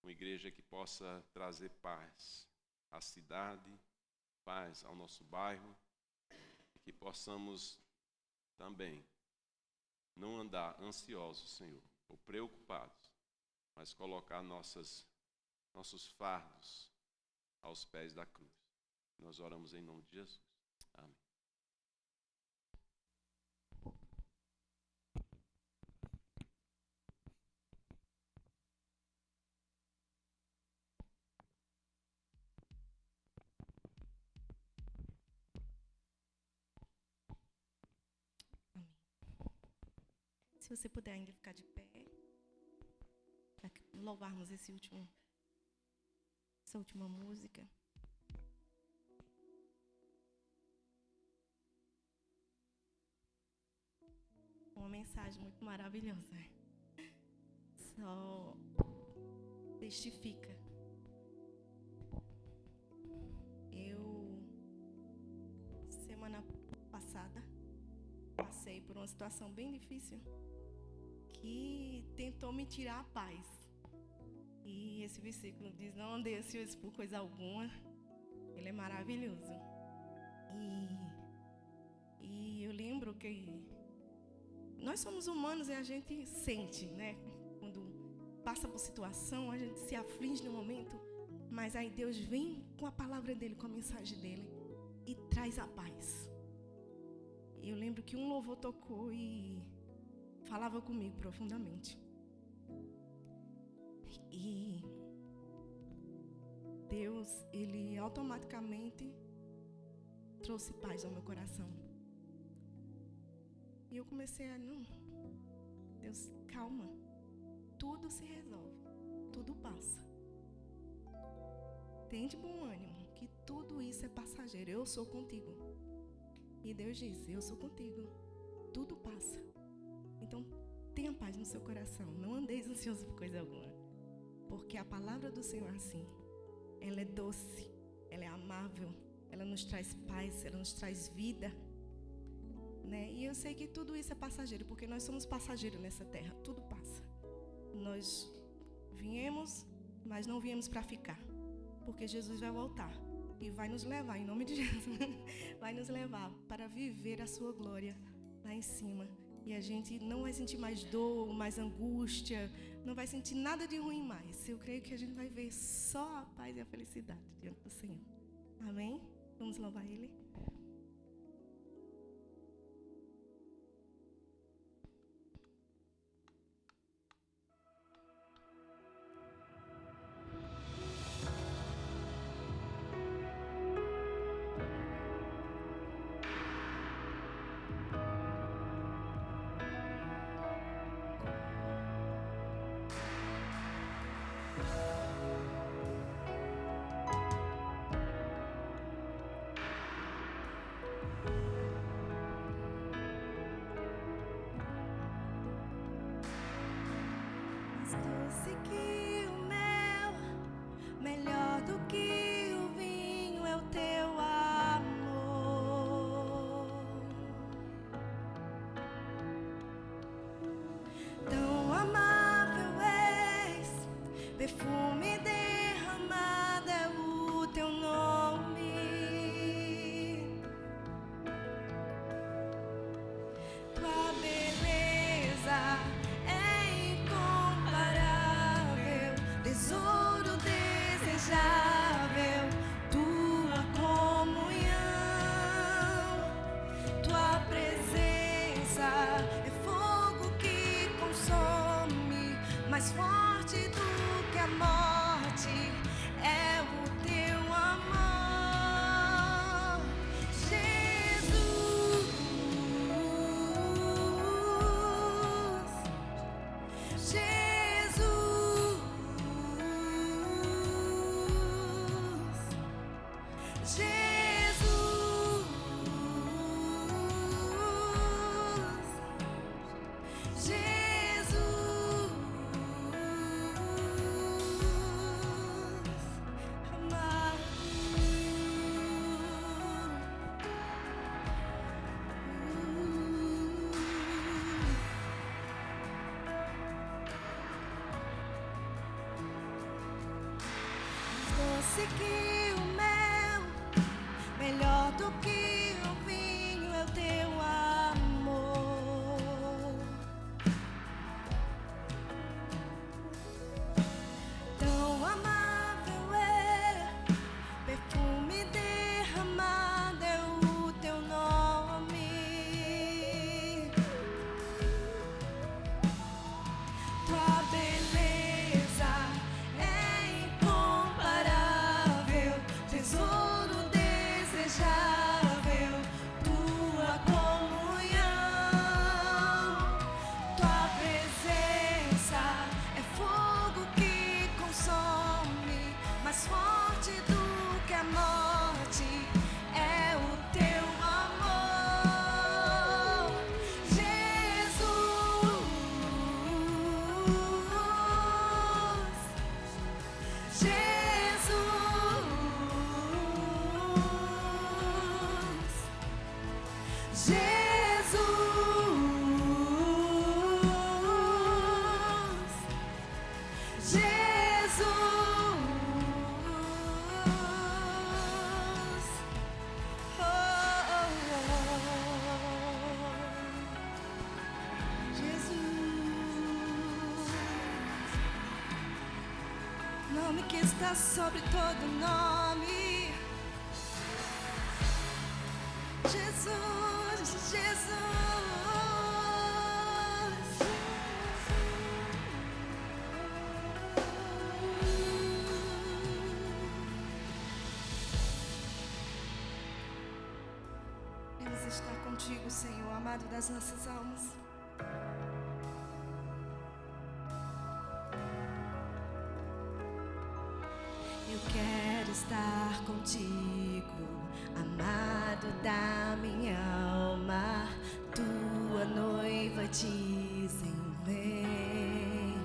uma igreja que possa trazer paz à cidade, paz ao nosso bairro, e que possamos também não andar ansiosos, Senhor, ou preocupados, mas colocar nossos fardos aos pés da cruz. Nós oramos em nome de Jesus. Amém. Se você puder ainda ficar de pé, para louvarmos essa última música. Uma mensagem muito maravilhosa. Só testifica. Semana passada, passei por uma situação bem difícil que tentou me tirar a paz. E esse versículo diz: não andei ansioso por coisa alguma. Ele é maravilhoso. E eu lembro que nós somos humanos e a gente sente, né? Quando passa por situação, a gente se aflige no momento, mas aí Deus vem com a palavra dele, com a mensagem dele e traz a paz. Eu lembro que um louvor tocou e falava comigo profundamente. E Deus, Ele automaticamente trouxe paz ao meu coração. E eu comecei a, não, Deus, calma. Tudo se resolve, tudo passa. Tem de bom ânimo, que tudo isso é passageiro. Eu sou contigo. E Deus diz: eu sou contigo. Tudo passa. Então, tenha paz no seu coração. Não andeis ansioso por coisa alguma. Porque a palavra do Senhor é assim. Ela é doce, ela é amável, ela nos traz paz, ela nos traz vida. Né? E eu sei que tudo isso é passageiro, porque nós somos passageiros nessa terra. Tudo passa. Nós viemos, mas não viemos para ficar. Porque Jesus vai voltar e vai nos levar, em nome de Jesus, vai nos levar para viver a sua glória lá em cima. E a gente não vai sentir mais dor, mais angústia, não vai sentir nada de ruim mais. Eu creio que a gente vai ver só a paz e a felicidade diante do Senhor. Amém? Vamos louvar Ele? que o mel, melhor do que o vinho é o teu amor. Tão amável és, perfume derramado é o teu nome. Tua beleza é incomparável, tesouro desejável, tua comunhão. Tua presença é fogo que consome, mais forte do que a morte é o teu amor, Jesus. Jesus, Jesus, Jesus, doce que o mel, melhor do que o vinho é o teu amor. Tão amável é, perfume derramado é o teu nome. Tua beleza é incomparável, tesouro desejável, tua comunhão. Tua presença é fogo que consome, mais forte do que a morte é o teu amor, Jesus. Nome que está sobre todo nome. Jesus, Jesus. Queremos estar contigo, Senhor, amado das nossas almas. Eu quero estar contigo, amado da minha alma. Tua noiva dizem vem.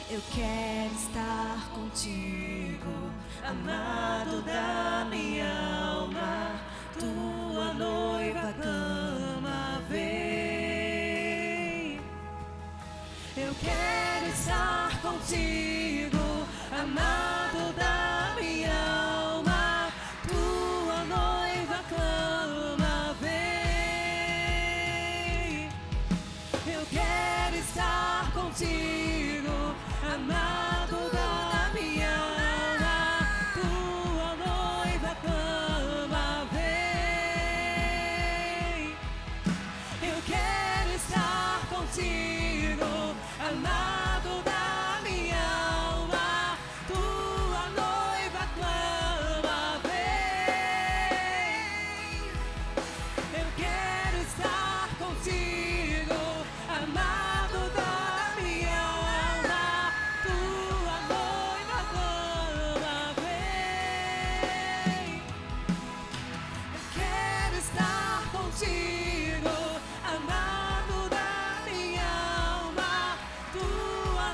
Eu quero estar contigo, amado da minha alma. Tua noiva clama vem. Eu quero estar contigo, amado da minha alma, tua noiva clama vem. Eu quero estar contigo, amado da minha alma, tua noiva clama vem. Eu quero estar contigo, amado da minha alma, tua noiva clama vem. Eu quero estar contigo, amado da minha alma, tua noiva clama vem. Eu quero estar contigo, amado da minha alma, tua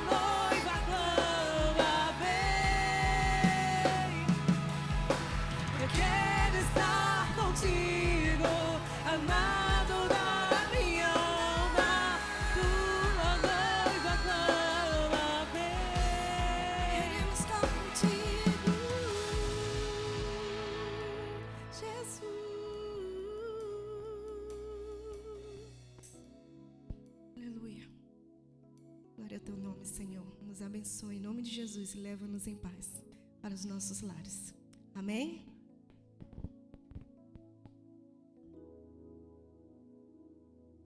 amado da minha alma, tua noiva clama bem. Queremos estar contigo, Jesus. Aleluia. Glória ao teu nome, Senhor. Nos abençoe em nome de Jesus e leva-nos em paz para os nossos lares. Amém?